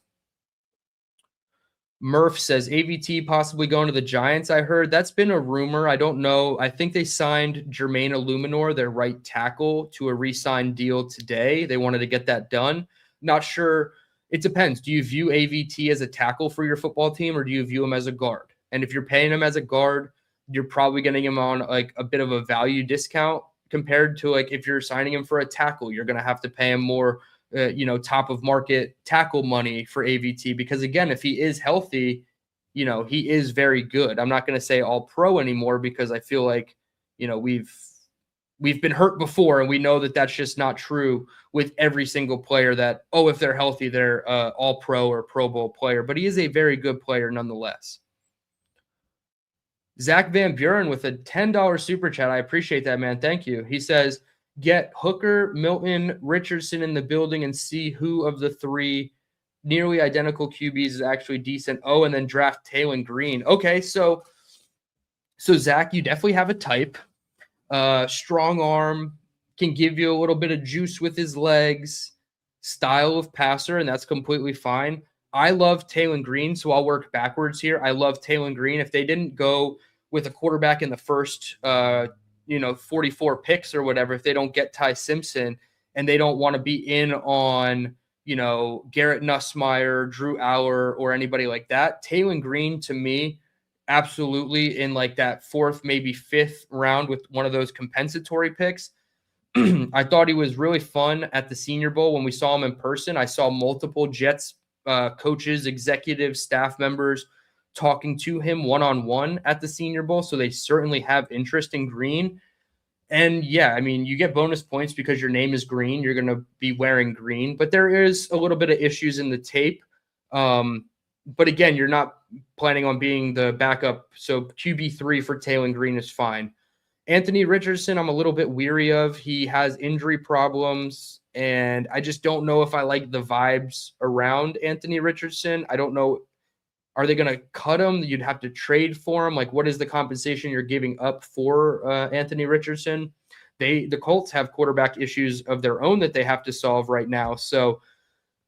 Murph says AVT possibly going to the Giants. I heard that's been a rumor. I don't know. I think they signed Jermaine Illuminor, their right tackle, to a re-sign deal today. They wanted to get that done. Not sure. It depends. Do you view AVT as a tackle for your football team, or do you view him as a guard? And if you're paying him as a guard, you're probably getting him on like a bit of a value discount compared to like if you're signing him for a tackle, you're going to have to pay him more top of market tackle money for AVT, because again, if he is healthy, he is very good. I'm not going to say all pro anymore, because I feel like, we've been hurt before, and we know that that's just not true with every single player that, if they're healthy, they're all pro or Pro Bowl player, but he is a very good player nonetheless. Zach Van Buren with a $10 super chat. I appreciate that, man. Thank you. He says, get Hooker, Milton, Richardson in the building and see who of the 3 nearly identical QBs is actually decent. Oh, and then draft Taylor Green. Okay, so Zach, you definitely have a type. Strong arm, can give you a little bit of juice with his legs, style of passer, and that's completely fine. I love Taylor Green, so I'll work backwards here. I love Taylor Green. If they didn't go with a quarterback in the first 44 picks or whatever, if they don't get Ty Simpson and they don't want to be in on, Garrett Nussmeier, Drew Aller, or anybody like that, Taylor Green, to me, absolutely in like that 4th, maybe 5th round with one of those compensatory picks. I thought he was really fun at the Senior Bowl when we saw him in person. I saw multiple Jets coaches, executives, staff members talking to him one-on-one at the Senior Bowl. So they certainly have interest in Green. And yeah, I mean, you get bonus points because your name is Green. You're going to be wearing green, but there is a little bit of issues in the tape. But again, you're not planning on being the backup. So QB3 for Taylor Green is fine. Anthony Richardson, I'm a little bit weary of. He has injury problems, and I just don't know if I like the vibes around Anthony Richardson. I don't know. Are they going to cut him? You'd have to trade for him. Like, what is the compensation you're giving up for Anthony Richardson? The Colts have quarterback issues of their own that they have to solve right now. So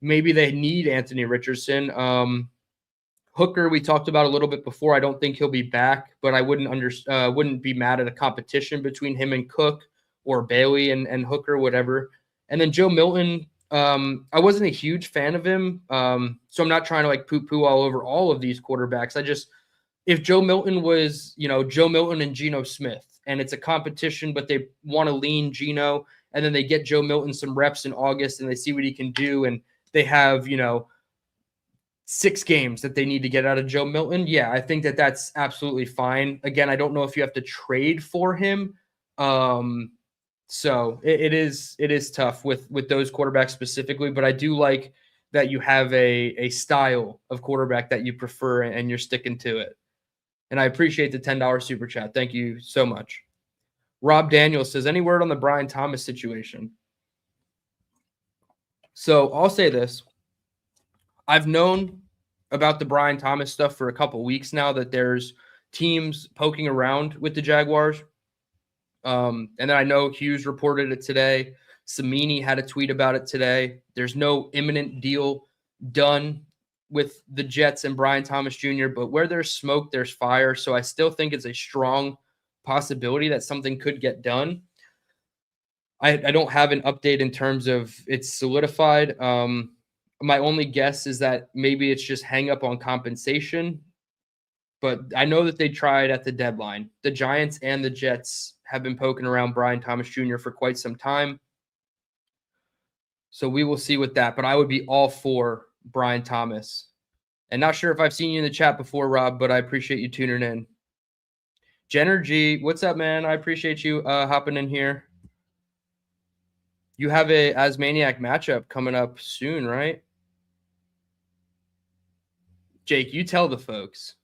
maybe they need Anthony Richardson. Hooker, we talked about a little bit before. I don't think he'll be back, but I wouldn't be mad at a competition between him and Cook or Bailey and Hooker, whatever. And then Joe Milton, I wasn't a huge fan of him, so I'm not trying to like poo-poo all over all of these quarterbacks. If Joe Milton was, Joe Milton and Geno Smith, and it's a competition, but they want to lean Geno, and then they get Joe Milton some reps in August, and they see what he can do, and they have, 6 games that they need to get out of Joe Milton. Yeah, I think that that's absolutely fine. Again, I don't know if you have to trade for him. So it is tough with those quarterbacks specifically, but I do like that you have a style of quarterback that you prefer and you're sticking to it. And I appreciate the $10 super chat. Thank you so much. Rob Daniels says, any word on the Brian Thomas situation? So I'll say this. I've known about the Brian Thomas stuff for a couple weeks now, that there's teams poking around with the Jaguars. And then I know Hughes reported it today. Samini had a tweet about it today. There's no imminent deal done with the Jets and Brian Thomas Jr., but where there's smoke, there's fire. So I still think it's a strong possibility that something could get done. I don't have an update in terms of it's solidified. My only guess is that maybe it's just hang up on compensation. But I know that they tried at the deadline. The Giants and the Jets have been poking around Brian Thomas Jr. for quite some time. So we will see with that. But I would be all for Brian Thomas. And not sure if I've seen you in the chat before, Rob, but I appreciate you tuning in. Jenner G, what's up, man? I appreciate you hopping in here. You have a Asmaniac matchup coming up soon, right? Jake, you tell the folks.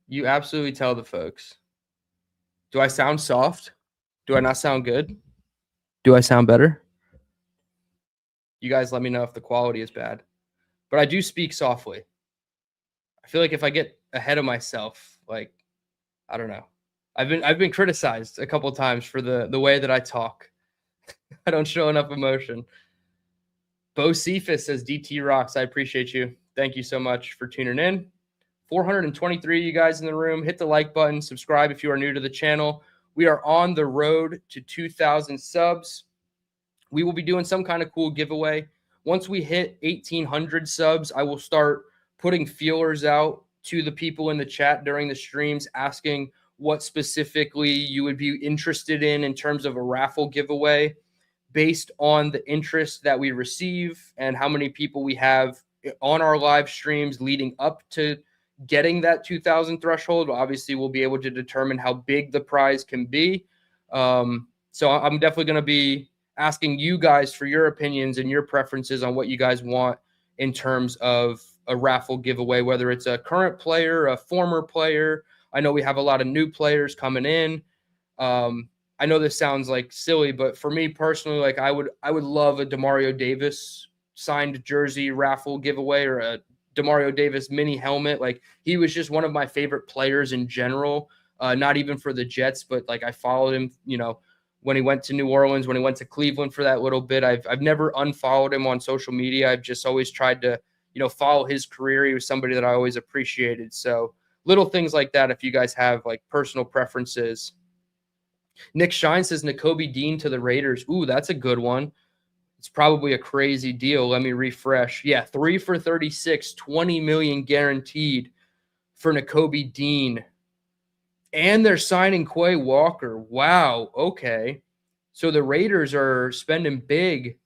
You absolutely tell the folks. Do I sound soft? Do I not sound good? Do I sound better? You guys let me know if the quality is bad. But I do speak softly. I feel like if I get ahead of myself, like, I don't know. I've been criticized a couple of times for the way that I talk. I don't show enough emotion. Bo Cephas says, DT rocks. I appreciate you. Thank you so much for tuning in. 423 of you guys in the room. Hit the like button. Subscribe if you are new to the channel. We are on the road to 2,000 subs. We will be doing some kind of cool giveaway. Once we hit 1,800 subs, I will start putting feelers out to the people in the chat during the streams, asking what specifically you would be interested in terms of a raffle giveaway based on the interest that we receive and how many people we have on our live streams leading up to getting that 2,000 threshold. Obviously, we'll be able to determine how big the prize can be. So I'm definitely going to be asking you guys for your opinions and your preferences on what you guys want in terms of a raffle giveaway, whether it's a current player, a former player. I know we have a lot of new players coming in. I know this sounds like silly, but for me personally, like I would love a Demario Davis signed jersey raffle giveaway or a Demario Davis mini helmet. Like he was just one of my favorite players in general, not even for the Jets, but like I followed him, you know, when he went to New Orleans, when he went to Cleveland for that little bit. I've never unfollowed him on social media. I've just always tried to, you know, follow his career. He was somebody that I always appreciated. So little things like that, if you guys have like personal preferences. Nick Shine says Nakobe Dean to the Raiders. Ooh, that's a good one. It's probably a crazy deal. Let me refresh. Yeah, 3 for 36, 20 million guaranteed for Nakobe Dean. And they're signing Quay Walker. Wow. Okay. So the Raiders are spending big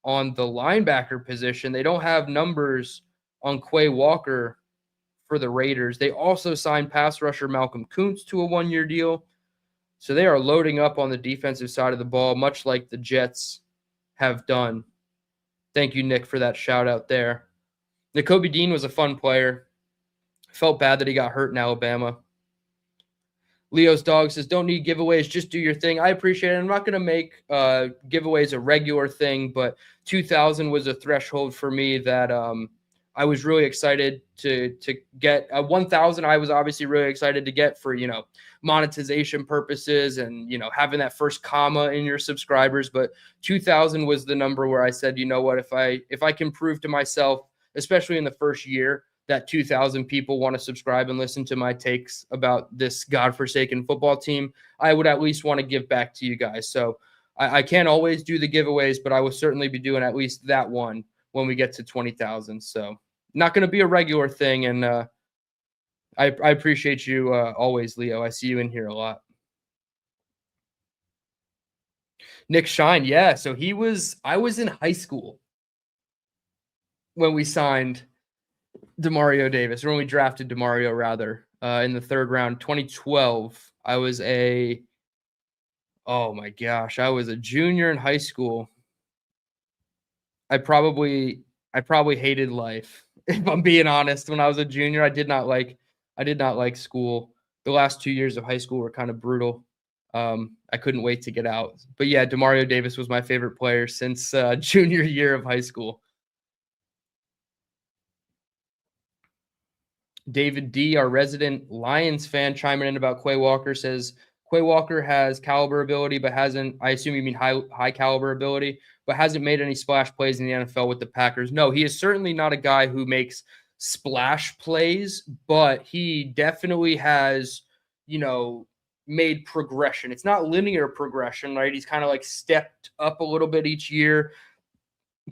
on the linebacker position. They don't have numbers on Quay Walker for the Raiders. They also signed pass rusher Malcolm Kuntz to a one-year deal. So they are loading up on the defensive side of the ball, much like the Jets have done. Thank you, Nick, for that shout out there. Nakobe Dean was a fun player. Felt bad that he got hurt in Alabama. Leo's dog says, don't need giveaways, just do your thing. I appreciate it. I'm not going to make giveaways a regular thing, but 2,000 was a threshold for me that I was really excited to get. 1,000 I was obviously really excited to get for, you know, monetization purposes and, you know, having that first comma in your subscribers. But 2,000 was the number where I said, you know what, if I can prove to myself, especially in the first year, that 2,000 people want to subscribe and listen to my takes about this godforsaken football team, I would at least want to give back to you guys. So I can't always do the giveaways, but I will certainly be doing at least that one when we get to 20,000. So not going to be a regular thing. And I appreciate you always, Leo. I see you in here a lot. Nick Shine. Yeah. So I was in high school when we signed Demario Davis, or when we drafted Demario, rather, in the third round, 2012. I was a junior in high school. I probably hated life, if I'm being honest. When I was a junior, I did not like school. The last 2 years of high school were kind of brutal. I couldn't wait to get out. But yeah, Demario Davis was my favorite player since junior year of high school. David D., our resident Lions fan, chiming in about Quay Walker, says Quay Walker has caliber ability, but hasn't, I assume you mean high caliber ability, but hasn't made any splash plays in the NFL with the Packers. No, he is certainly not a guy who makes splash plays, but he definitely has, you know, made progression. It's not linear progression, right? He's kind of like stepped up a little bit each year,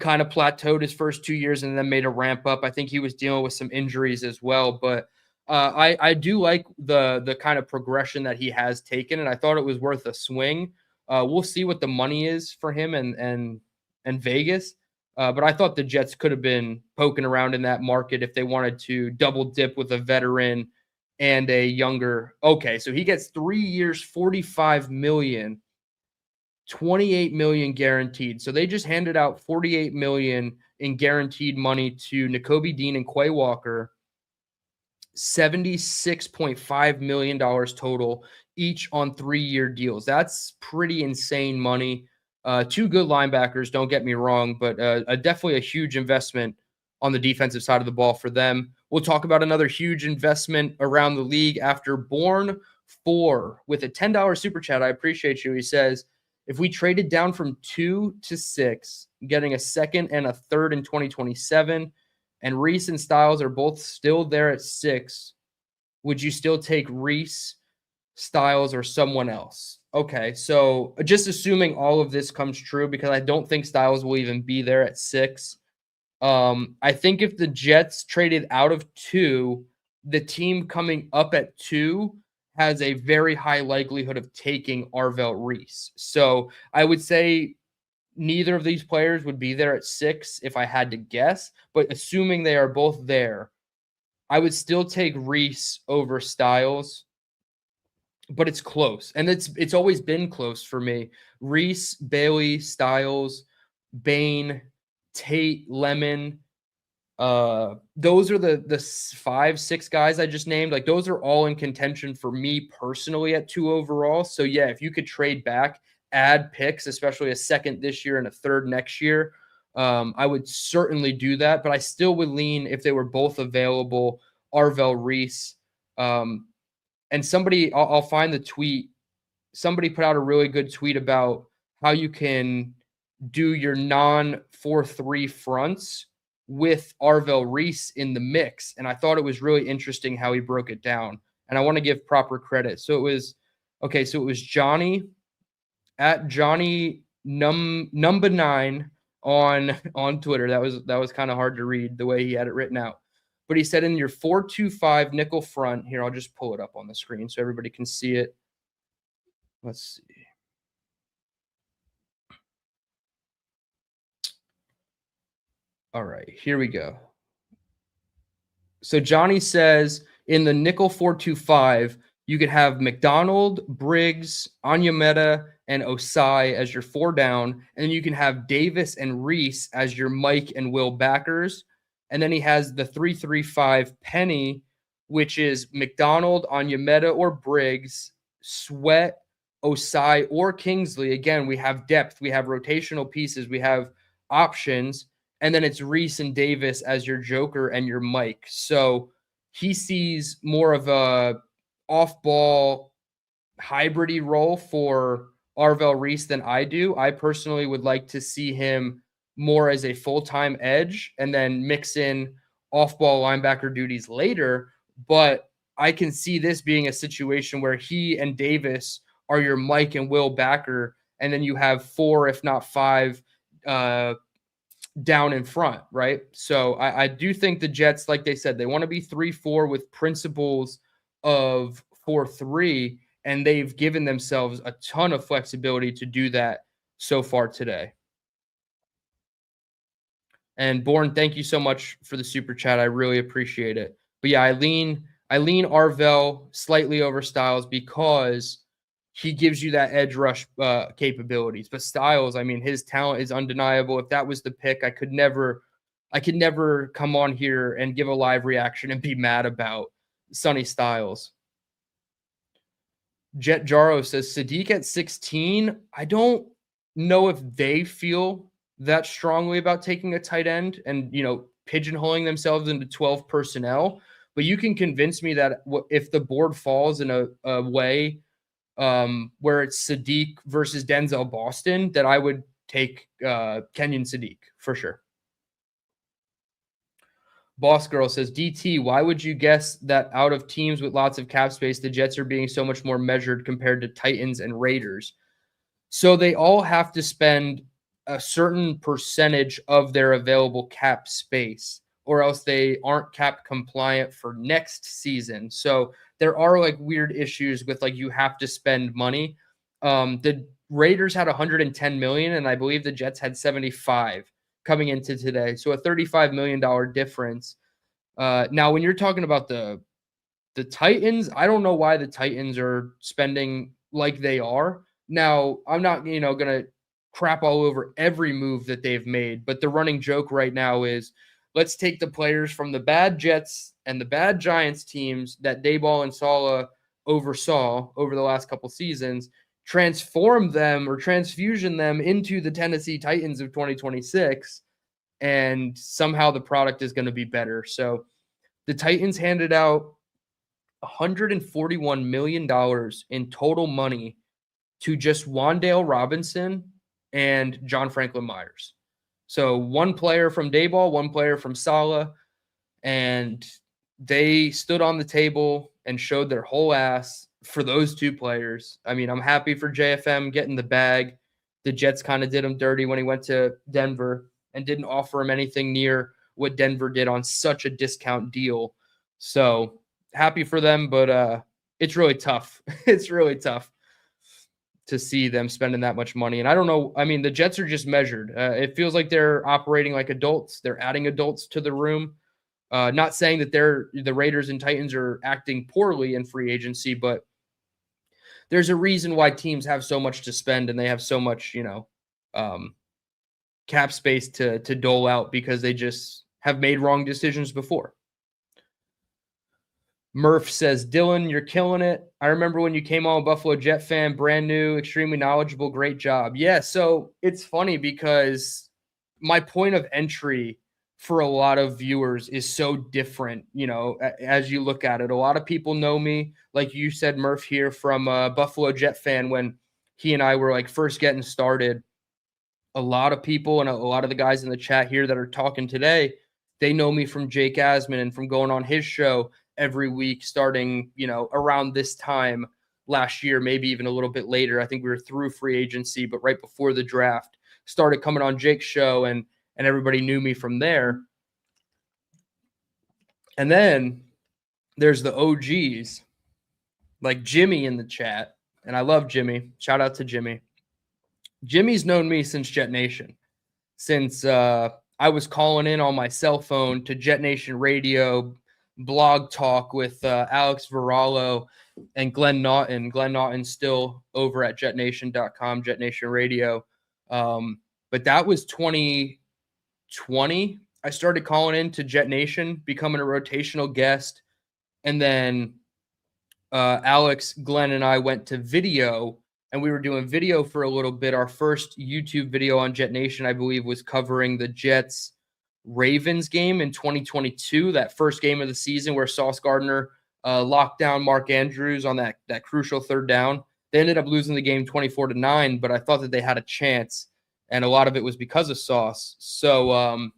kind of plateaued his first 2 years and then made a ramp up. I think he was dealing with some injuries as well, but I do like the kind of progression that he has taken, and I thought it was worth a swing. We'll see what the money is for him and Vegas. But I thought the Jets could have been poking around in that market if they wanted to double dip with a veteran and a younger. Okay, so he gets 3 years, 45 million, 28 million guaranteed. So they just handed out 48 million in guaranteed money to Nakobe Dean and Quay Walker. $76.5 million total, each on 3-year deals. That's pretty insane money. Two good linebackers, don't get me wrong, but definitely a huge investment on the defensive side of the ball for them. We'll talk about another huge investment around the league after Born 4 with a $10 super chat. I appreciate you. He says, if we traded down from 2 to 6, getting a second and a third in 2027, and Reese and Styles are both still there at 6, would you still take Reese, Styles, or someone else? Okay, so just assuming all of this comes true, because I don't think Styles will even be there at 6. I think if the Jets traded out of 2, the team coming up at 2 has a very high likelihood of taking Arvell Reese. So I would say neither of these players would be there at 6 if I had to guess, but assuming they are both there, I would still take Reese over Styles, but it's close. And it's always been close for me. Reese, Bailey, Styles, Bain, Tate, Lemon, those are the 5, 6 guys I just named. Like, those are all in contention for me personally at 2 overall. So yeah, if you could trade back, add picks, especially a second this year and a third next year, I would certainly do that. But I still would lean, if they were both available, Arvell Reese. And somebody, I'll find the tweet. Somebody put out a really good tweet about how you can do your non 4-3 fronts with Arvell Reese in the mix. And I thought it was really interesting how he broke it down. And I want to give proper credit. So it was Johnny at Johnny number 9 on Twitter. That was kind of hard to read the way he had it written out. But he said in your 4-2-5 nickel front, here, I'll just pull it up on the screen so everybody can see it. Let's see. All right, here we go. So Johnny says in the nickel 4-2-5, you could have McDonald, Briggs, Onyemata, and Ossai as your 4 down. And then you can have Davis and Reese as your Mike and Will backers. And then he has the 3-3-5 Penny, which is McDonald, Onyemata, or Briggs, Sweat, Ossai, or Kingsley. Again, we have depth. We have rotational pieces. We have options. And then it's Reese and Davis as your Joker and your Mike. So he sees more of a off-ball hybrid-y role for Arvell Reese than I do. I personally would like to see him more as a full-time edge and then mix in off-ball linebacker duties later. But I can see this being a situation where he and Davis are your Mike and Will backer, and then you have 4, if not 5, down in front, right? So I do think the Jets, like they said, they want to be 3-4 with principles of 4-3, and they've given themselves a ton of flexibility to do that so far today. And Born, thank you so much for the super chat. I really appreciate it. But yeah, I lean Arvell slightly over Styles because he gives you that edge rush capabilities. But Styles, I mean, his talent is undeniable. If that was the pick, I could never come on here and give a live reaction and be mad about Sonny Styles. Jet Jaro says Sadiq at 16. I don't know if they feel that strongly about taking a tight end and, pigeonholing themselves into 12 personnel. But you can convince me that if the board falls in a way where it's Sadiq versus Denzel Boston, that I would take Kenyon Sadiq for sure. Boss Girl says, DT, why would you guess that out of teams with lots of cap space, the Jets are being so much more measured compared to Titans and Raiders? So they all have to spend a certain percentage of their available cap space, or else they aren't cap compliant for next season. So there are like weird issues with like you have to spend money. The Raiders had 110 million, and I believe the Jets had 75 coming into today. So a $35 million difference. Now, when you're talking about the Titans, I don't know why the Titans are spending like they are. Now, I'm not, going to crap all over every move that they've made, but the running joke right now is let's take the players from the bad Jets and the bad Giants teams that Daboll and Saleh oversaw over the last couple seasons, transform them or transfusion them into the Tennessee Titans of 2026, and somehow the product is going to be better. So the Titans handed out $141 million in total money to just Wan'Dale Robinson and John Franklin Myers. So one player from Daboll, one player from Saleh, and they stood on the table and showed their whole ass for those two players. I mean, I'm happy for JFM getting the bag. The Jets kind of did him dirty when he went to Denver and didn't offer him anything near what Denver did on such a discount deal. So happy for them, but it's really tough. It's really tough to see them spending that much money. And I don't know. I mean, the Jets are just measured. It feels like they're operating like adults. They're adding adults to the room. Not saying that the Raiders and Titans are acting poorly in free agency, but there's a reason why teams have so much to spend and they have so much, cap space to dole out because they just have made wrong decisions before. Murph says, Dylan, you're killing it. I remember when you came on, Buffalo Jet fan, brand new, extremely knowledgeable, great job. Yeah, so it's funny because my point of entry for a lot of viewers is so different, as you look at it. A lot of people know me, like you said, Murph, here from Buffalo Jet fan when he and I were like first getting started. A lot of people and a lot of the guys in the chat here that are talking today, they know me from Jake Asman and from going on his show every week starting, around this time last year, maybe even a little bit later. I think we were through free agency, but right before the draft, started coming on Jake's show and everybody knew me from there. And then there's the OGs like Jimmy in the chat. And I love Jimmy. Shout out to Jimmy. Jimmy's known me since Jet Nation, since I was calling in on my cell phone to Jet Nation Radio, blog talk with Alex Varallo and Glenn Naughton. Glenn Naughton's still over at jetnation.com, Jet Nation Radio. But that was 2020. I started calling in to Jet Nation, becoming a rotational guest. And then Alex, Glenn, and I went to video, and we were doing video for a little bit. Our first YouTube video on Jet Nation, I believe, was covering the Jets Ravens game in 2022, that first game of the season where Sauce Gardner locked down Mark Andrews on that crucial third down. They ended up losing the game 24-9, but I thought that they had a chance, and a lot of it was because of Sauce. So,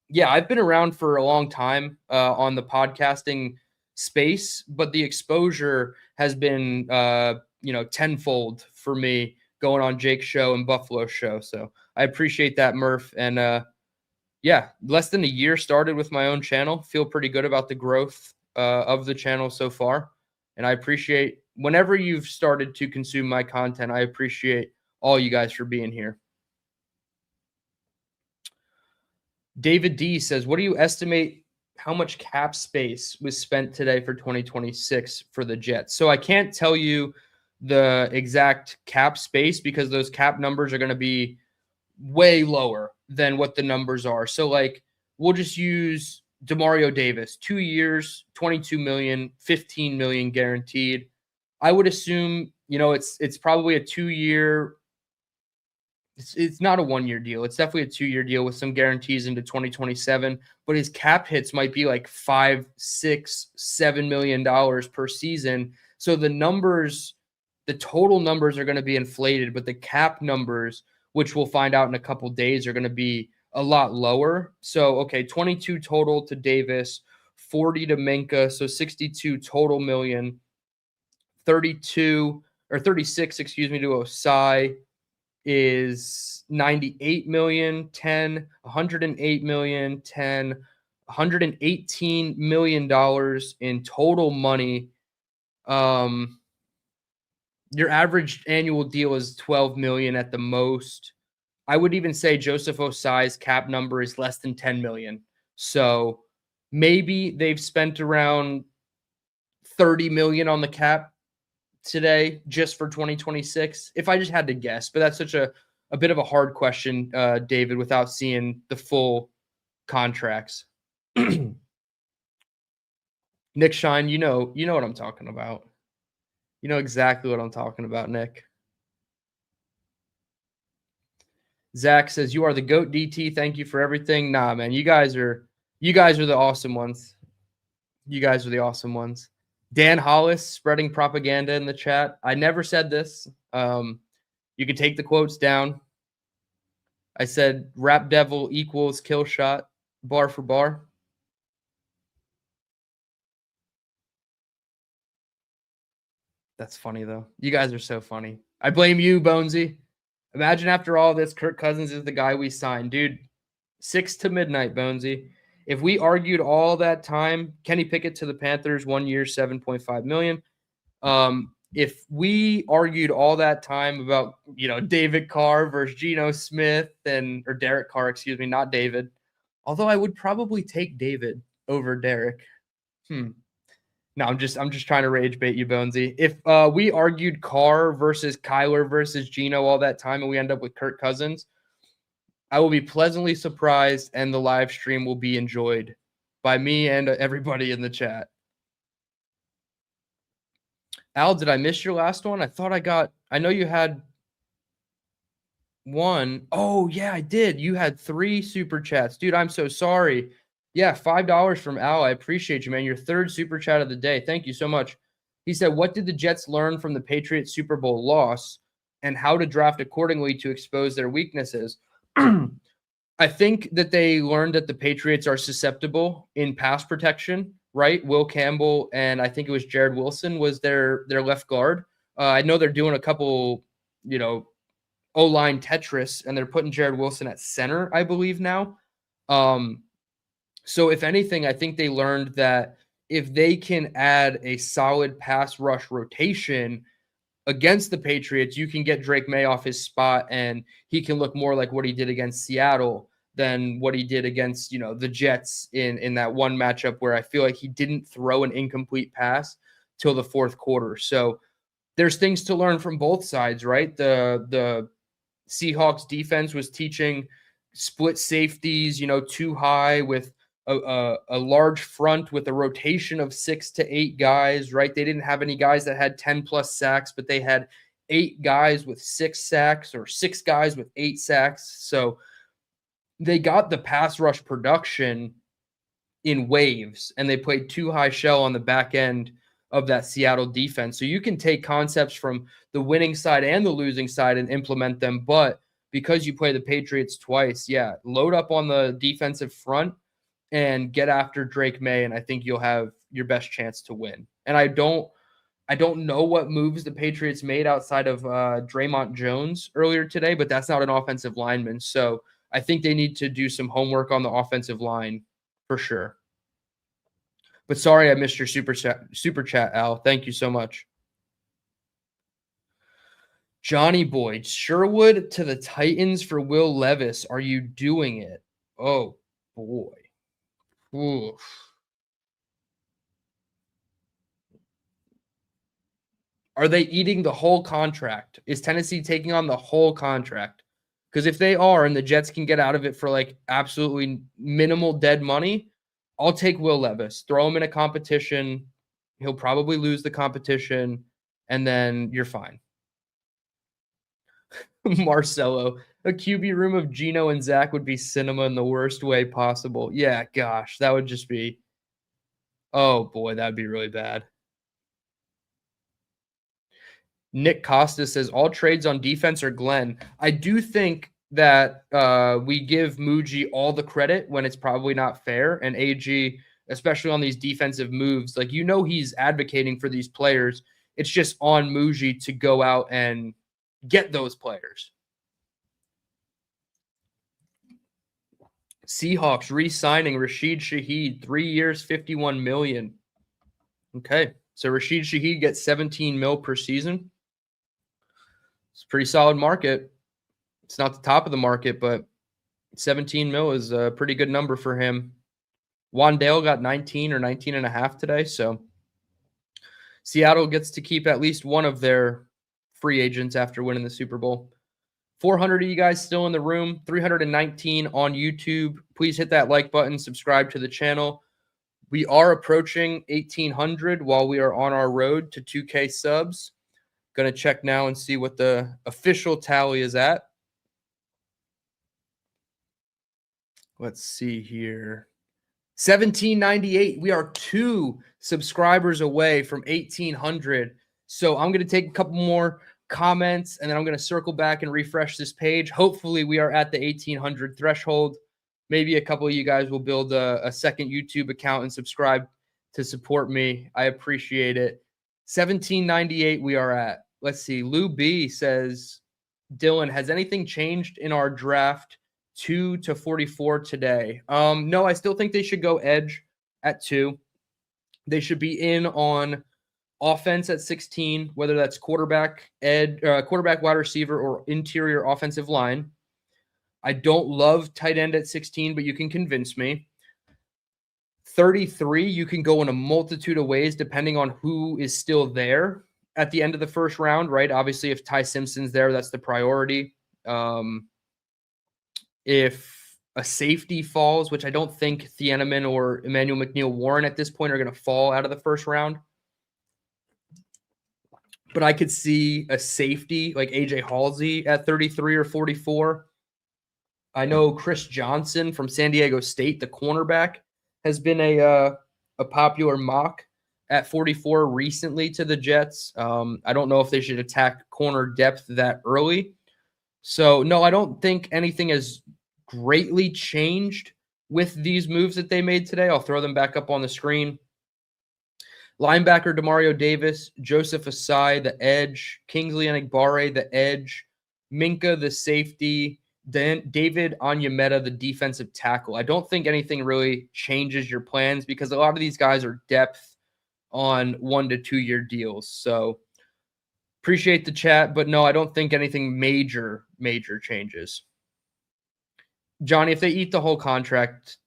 yeah, I've been around for a long time on the podcasting space, but the exposure has been, tenfold for me going on Jake's show and Buffalo's show. So I appreciate that, Murph. And yeah, less than a year started with my own channel. Feel pretty good about the growth of the channel so far. And I appreciate whenever you've started to consume my content, I appreciate all you guys for being here. David D says, what do you estimate how much cap space was spent today for 2026 for the Jets? So I can't tell you the exact cap space because those cap numbers are going to be way lower than what the numbers are. So like we'll just use Demario Davis, 2 years, 22 million, 15 million guaranteed. I would assume, it's probably a 2-year. It's not a 1-year deal. It's definitely a 2-year deal with some guarantees into 2027, but his cap hits might be like $5, $6, $7 million per season. So the total numbers are going to be inflated, but the cap numbers, which we'll find out in a couple days, are going to be a lot lower. So, okay, 22 total to Davis, 40 to Minka, so 62 total million, 36, to Ossai is 98 million, 10, 108 million, 10, $118 million in total money. Your average annual deal is $12 million at the most. I would even say Joseph Ossai's cap number is less than $10 million. So maybe they've spent around $30 million on the cap today just for 2026, if I just had to guess. But that's such a bit of a hard question, David, without seeing the full contracts. Nick Shine, you know what I'm talking about. You know exactly what I'm talking about, Nick. Zach says, "You are the GOAT, DT. Thank you for everything." Nah, man, you guys are the awesome ones. You guys are the awesome ones. Dan Hollis spreading propaganda in the chat. I never said this. You can take the quotes down. I said Rap Devil equals kill shot, bar for bar. That's funny, though. You guys are so funny. I blame you, Bonesy. Imagine after all this, Kirk Cousins is the guy we signed. Dude, 6 to midnight, Bonesy. If we argued all that time, Kenny Pickett to the Panthers, 1 year, $7.5 million. If we argued all that time about, David Carr versus Geno Smith or Derek Carr, excuse me, not David. Although I would probably take David over Derek. No, I'm just trying to rage bait you, Bonesy. If we argued Carr versus Kyler versus Geno all that time and we end up with Kirk Cousins, I will be pleasantly surprised and the live stream will be enjoyed by me and everybody in the chat. Al, did I miss your last one? I know you had one. Oh, yeah, I did. You had 3 super chats. Dude, I'm so sorry. Yeah, $5 from Al. I appreciate you, man. Your 3rd super chat of the day. Thank you so much. He said, "What did the Jets learn from the Patriots Super Bowl loss and how to draft accordingly to expose their weaknesses?" I think that they learned that the Patriots are susceptible in pass protection, right? Will Campbell and I think it was Jared Wilson was their left guard. I know they're doing a couple, O-line Tetris, and they're putting Jared Wilson at center, I believe now. So if anything, I think they learned that if they can add a solid pass rush rotation against the Patriots, you can get Drake May off his spot and he can look more like what he did against Seattle than what he did against, the Jets in that one matchup where I feel like he didn't throw an incomplete pass till the 4th quarter. So there's things to learn from both sides, right? The Seahawks defense was teaching split safeties, too high with a large front with a rotation of 6 to 8 guys, right? They didn't have any guys that had 10 plus sacks, but they had 8 guys with 6 sacks or 6 guys with 8 sacks. So they got the pass rush production in waves, and they played too high shell on the back end of that Seattle defense. So you can take concepts from the winning side and the losing side and implement them. But because you play the Patriots twice, load up on the defensive front and get after Drake May, and I think you'll have your best chance to win. And I don't know what moves the Patriots made outside of Draymond Jones earlier today, but that's not an offensive lineman. So I think they need to do some homework on the offensive line for sure. But sorry I missed your super chat, Al. Thank you so much. Johnny Boyd, Sherwood to the Titans for Will Levis. Are you doing it? Oh, boy. Oof. Are they eating the whole contract? Is Tennessee taking on the whole contract? Because if they are and the Jets can get out of it for like absolutely minimal dead money, I'll take Will Levis. Throw him in a competition. He'll probably lose the competition, and then you're fine. Marcelo, a QB room of Geno and Zach would be cinema in the worst way possible. Yeah, gosh, that would just be, oh boy, that'd be really bad. Nick Costa says all trades on defense are Glenn. I do think that we give Muji all the credit when it's probably not fair. And AG, especially on these defensive moves, like, he's advocating for these players. It's just on Muji to go out and get those players. Seahawks re-signing Rashid Shaheed, 3 years, $51 million. Okay, so Rashid Shaheed gets $17 million per season. It's a pretty solid market. It's not the top of the market, but $17 million is a pretty good number for him. Wandale got 19 or 19 and a half today, so Seattle gets to keep at least one of their free agents after winning the Super Bowl. 400 of you guys still in the room, 319 on YouTube. Please hit that like button, subscribe to the channel. We are approaching 1,800 while we are on our road to 2K subs. Going to check now and see what the official tally is at. Let's see here. 1798. We are 2 subscribers away from 1,800. So I'm going to take a couple more comments and then I'm going to circle back and refresh this page. Hopefully we are at the 1,800 threshold. Maybe a couple of you guys will build a second YouTube account and subscribe to support me. I appreciate it. 1798 we are at. Let's see. Lou B says, Dylan, has anything changed in our draft 2 to 44 today? No, I still think they should go edge at 2. They should be in on offense at 16, whether that's quarterback, quarterback, wide receiver, or interior offensive line. I don't love tight end at 16, but you can convince me. 33, you can go in a multitude of ways depending on who is still there at the end of the first round, right? Obviously, if Ty Simpson's there, that's the priority. If a safety falls, which I don't think DTereman or Emmanuel McNeil-Warren at this point are going to fall out of the first round, but I could see a safety like AJ Halsey at 33 or 44. I know Chris Johnson from San Diego State, the cornerback, has been a popular mock at 44 recently to the Jets. I don't know if they should attack corner depth that early. So, no, I don't think anything has greatly changed with these moves that they made today. I'll throw them back up on the screen. Linebacker Demario Davis, Joseph Ossai, the edge, Kingsley Enagbare, the edge, Minka, the safety, David Onyemata, the defensive tackle. I don't think anything really changes your plans because a lot of these guys are depth on 1 to 2 year deals. So appreciate the chat, but no, I don't think anything major changes. Johnny, if they eat the whole contract,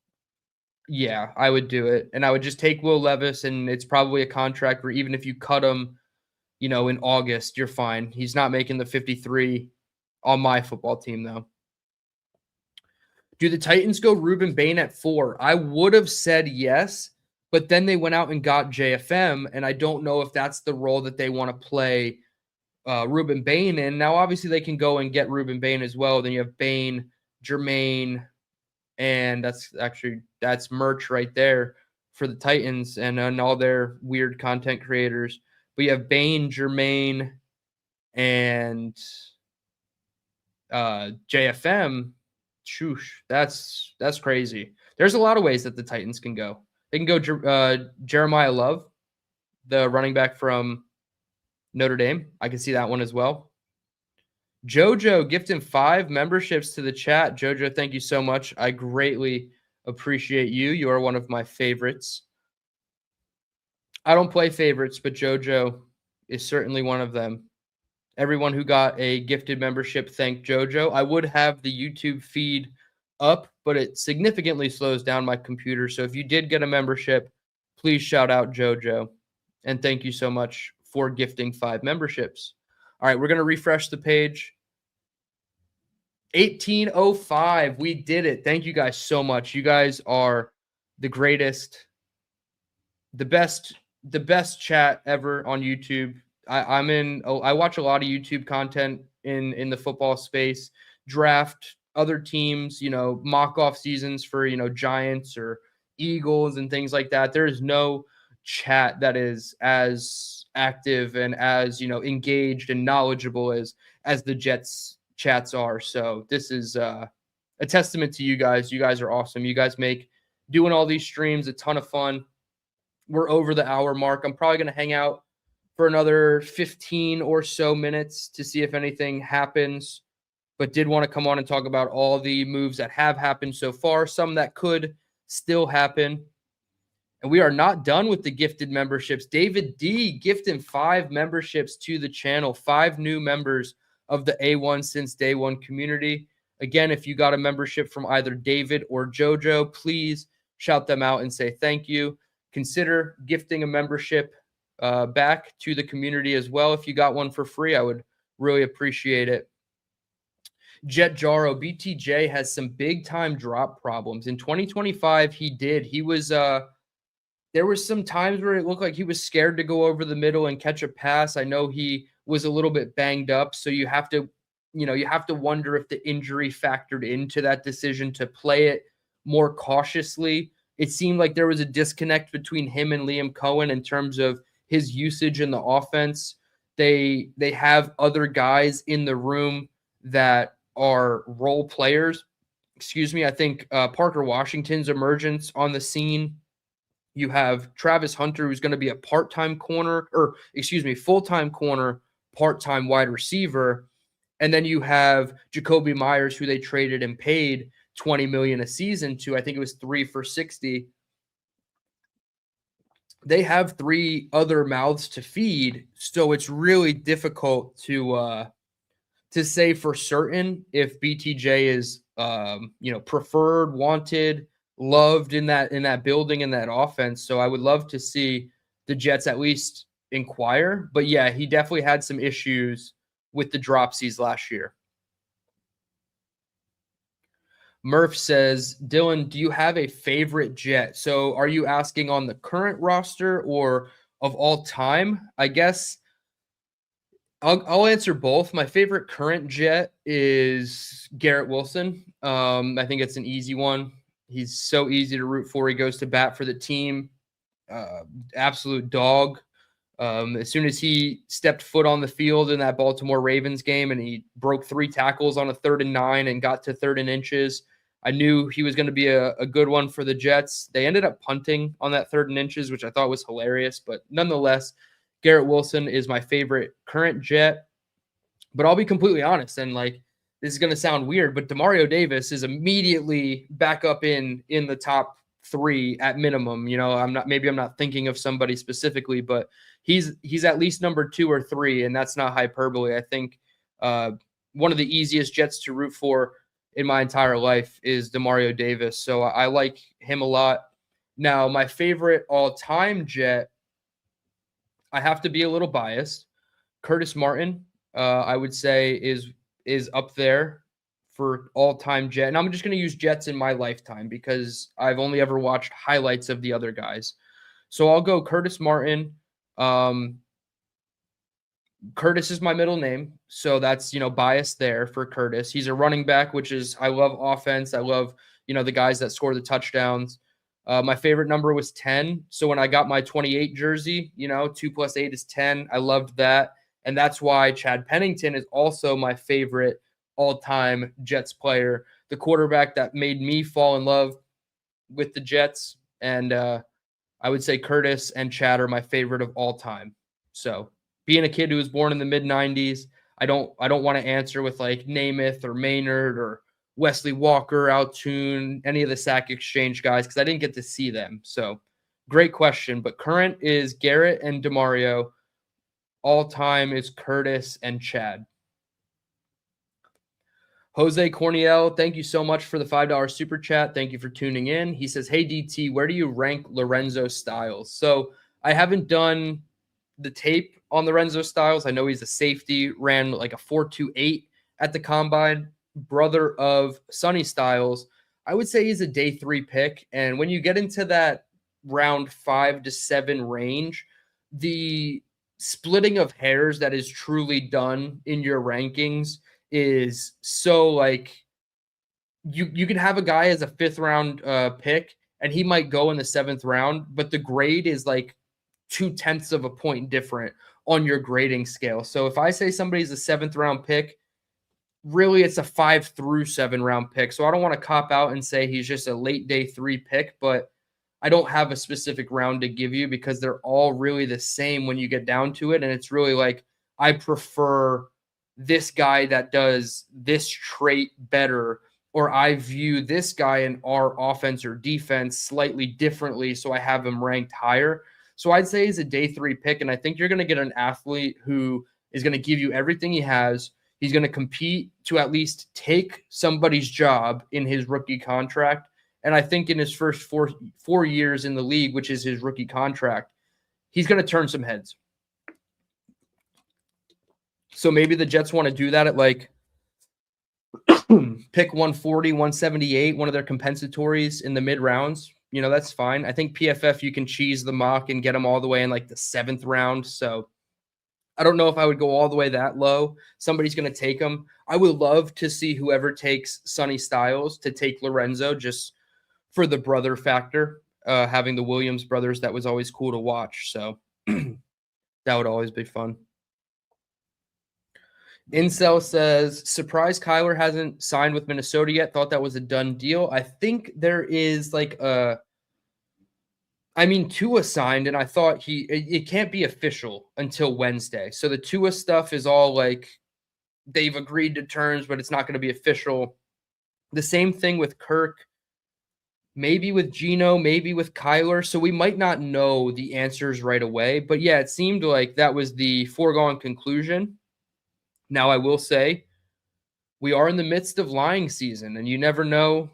yeah, I would do it. And I would just take Will Levis, and it's probably a contract where even if you cut him, in August, you're fine. He's not making the 53 on my football team, though. Do the Titans go Ruben Bain at 4? I would have said yes, but then they went out and got JFM, and I don't know if that's the role that they want to play Ruben Bain in. Now, obviously, they can go and get Ruben Bain as well. Then you have Bain, Jermaine, and that's merch right there for the Titans and all their weird content creators. But you have Bain, Jermaine, and JFM. Shoosh, that's crazy. There's a lot of ways that the Titans can go. They can go Jeremiah Love, the running back from Notre Dame. I can see that one as well. Jojo gifting 5 memberships to the chat. Jojo, thank you so much. I greatly appreciate you. You are one of my favorites. I don't play favorites, but Jojo is certainly one of them. Everyone who got a gifted membership, thank Jojo. I would have the YouTube feed up, but it significantly slows down my computer. So if you did get a membership, please shout out Jojo. And thank you so much for gifting 5 memberships. All right, we're going to refresh the page. 1805. We did it. Thank you guys so much. You guys are the greatest, the best chat ever on YouTube. I watch a lot of YouTube content in the football space, draft other teams, mock off seasons for, Giants or Eagles and things like that. There is no chat that is as active and as, engaged and knowledgeable as the Jets chats are. So this is a testament to you guys. You guys are awesome. You guys make doing all these streams a ton of fun. We're over the hour mark. I'm probably going to hang out for another 15 or so minutes to see if anything happens but did want to come on and talk about all the moves that have happened so far, some that could still happen. And we are not done with the gifted memberships. David D gifting 5 memberships to the channel, 5 new members of the A1 Since Day One community. Again, if you got a membership from either David or JoJo, please shout them out and say thank you. Consider gifting a membership back to the community as well. If you got one for free, I would really appreciate it. Jet Jaro, BTJ has some big time drop problems. In 2025, he did. He was there was some times where it looked like he was scared to go over the middle and catch a pass. I know he was a little bit banged up, so you have to wonder if the injury factored into that decision to play it more cautiously. It seemed like there was a disconnect between him and Liam Cohen in terms of his usage in the offense. They have other guys in the room that are role players. I think Parker Washington's emergence on the scene. You have Travis Hunter, who's going to be a full-time corner, part-time wide receiver. And then you have Jacoby Myers, who they traded and paid $20 million a season to. I think it was 3 for $60. They have 3 other mouths to feed, so it's really difficult to say for certain if BTJ is preferred, wanted, loved in that building, in that offense. So I would love to see the Jets at least inquire. But yeah, he definitely had some issues with the dropsies last year. Murph says, Dylan, do you have a favorite Jet? So are you asking on the current roster or of all time? I guess I'll answer both. My favorite current Jet is Garrett Wilson. I think it's an easy one. He's so easy to root for. He goes to bat for the team. Absolute dog. As soon as he stepped foot on the field in that Baltimore Ravens game and he broke 3 tackles on a 3rd and 9 and got to 3rd and inches, I knew he was going to be a good one for the Jets. They ended up punting on that 3rd and inches, which I thought was hilarious. But nonetheless, Garrett Wilson is my favorite current Jet. But I'll be completely honest, and this is going to sound weird, but Demario Davis is immediately back up in the top 3 at minimum. I'm not thinking of somebody specifically, but he's at least number 2 or 3, and that's not hyperbole. I think one of the easiest Jets to root for in my entire life is Demario Davis, so I like him a lot. Now, my favorite all-time Jet, I have to be a little biased. Curtis Martin, I would say is up there for all-time Jet. And I'm just going to use Jets in my lifetime because I've only ever watched highlights of the other guys. So I'll go Curtis Martin. Curtis is my middle name, so that's, bias there for Curtis. He's a running back, which is, I love offense. I love, the guys that score the touchdowns. My favorite number was 10. So when I got my 28 jersey, 2 + 8 is 10. I loved that. And that's why Chad Pennington is also my favorite all-time Jets player, the quarterback that made me fall in love with the Jets. And I would say Curtis and Chad are my favorite of all time. So being a kid who was born in the mid-90s, I don't want to answer with Namath or Maynard or Wesley Walker, Altoon, any of the Sack Exchange guys, because I didn't get to see them. So great question. But current is Garrett and Demario. All time is Curtis and Chad. Jose Corniel, thank you so much for the $5 super chat. Thank you for tuning in. He says, hey, DT, where do you rank Lorenzo Styles? So I haven't done the tape on Lorenzo Styles. I know he's a safety, ran a 4.28 at the combine. Brother of Sonny Styles. I would say he's a day 3 pick. And when you get into that round 5 to 7 range, the splitting of hairs that is truly done in your rankings is so you could have a guy as a 5th round pick and he might go in the 7th round, but the grade is 0.2 of a point different on your grading scale. So if I say somebody's a 7th round pick, really it's a 5 through 7 round pick. So I don't want to cop out and say he's just a late day 3 pick, but I don't have a specific round to give you because they're all really the same when you get down to it. And it's really I prefer this guy that does this trait better, or I view this guy in our offense or defense slightly differently, so I have him ranked higher. So I'd say he's a day 3 pick, and I think you're going to get an athlete who is going to give you everything he has. He's going to compete to at least take somebody's job in his rookie contract. And I think in his first four years in the league, which is his rookie contract, he's going to turn some heads. So maybe the Jets want to do that at like pick 140, 178, one of their compensatories in the mid rounds. You know, that's fine. I think PFF, you can cheese the mock and get them all the way in like the 7th round. So I don't know if I would go all the way that low. Somebody's going to take him. I would love to see whoever takes Sonny Styles to take Lorenzo, just for the brother factor. Having the Williams brothers, that was always cool to watch. So that would always be fun. Incel says, surprised Kyler hasn't signed with Minnesota yet. Thought that was a done deal. I think there is like Tua signed, and I thought it can't be official until Wednesday. So the Tua stuff is all like they've agreed to terms, but it's not going to be official. The same thing with Kirk, maybe with Geno, maybe with Kyler. So we might not know the answers right away. But yeah, it seemed like that was the foregone conclusion. Now, I will say we are in the midst of lying season, and you never know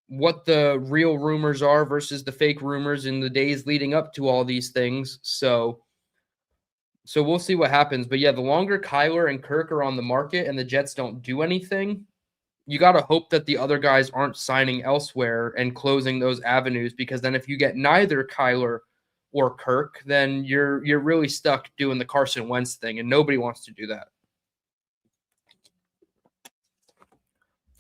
what the real rumors are versus the fake rumors in the days leading up to all these things. So we'll see what happens. But yeah, the longer Kyler and Kirk are on the market and the Jets don't do anything, you got to hope that the other guys aren't signing elsewhere and closing those avenues, because then if you get neither Kyler or Kirk, then you're really stuck doing the Carson Wentz thing, and nobody wants to do that.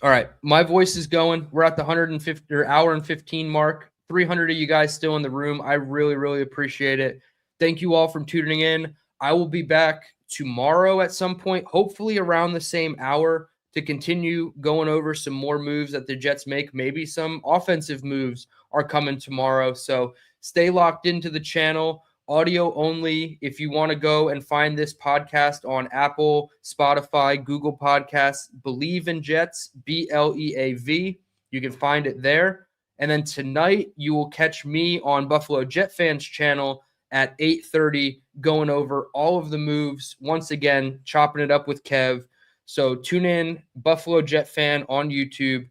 All right, my voice is going. We're at the 150 or hour and 15 mark. 300 of you guys still in the room. I really, really appreciate it. Thank you all for tuning in. I will be back tomorrow at some point, hopefully around the same hour, to continue going over some more moves that the Jets make. Maybe some offensive moves are coming tomorrow. So stay locked into the channel. Audio only. If you want to go and find this podcast on Apple, Spotify, Google Podcasts, Believe in Jets, BLEAV, you can find it there. And then tonight you will catch me on Buffalo Jet Fans channel at 8:30, going over all of the moves. Once again, chopping it up with Kev. So tune in, Buffalo Jet Fan on YouTube,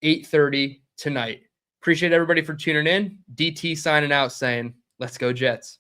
8:30 tonight. Appreciate everybody for tuning in. DT signing out saying, let's go Jets.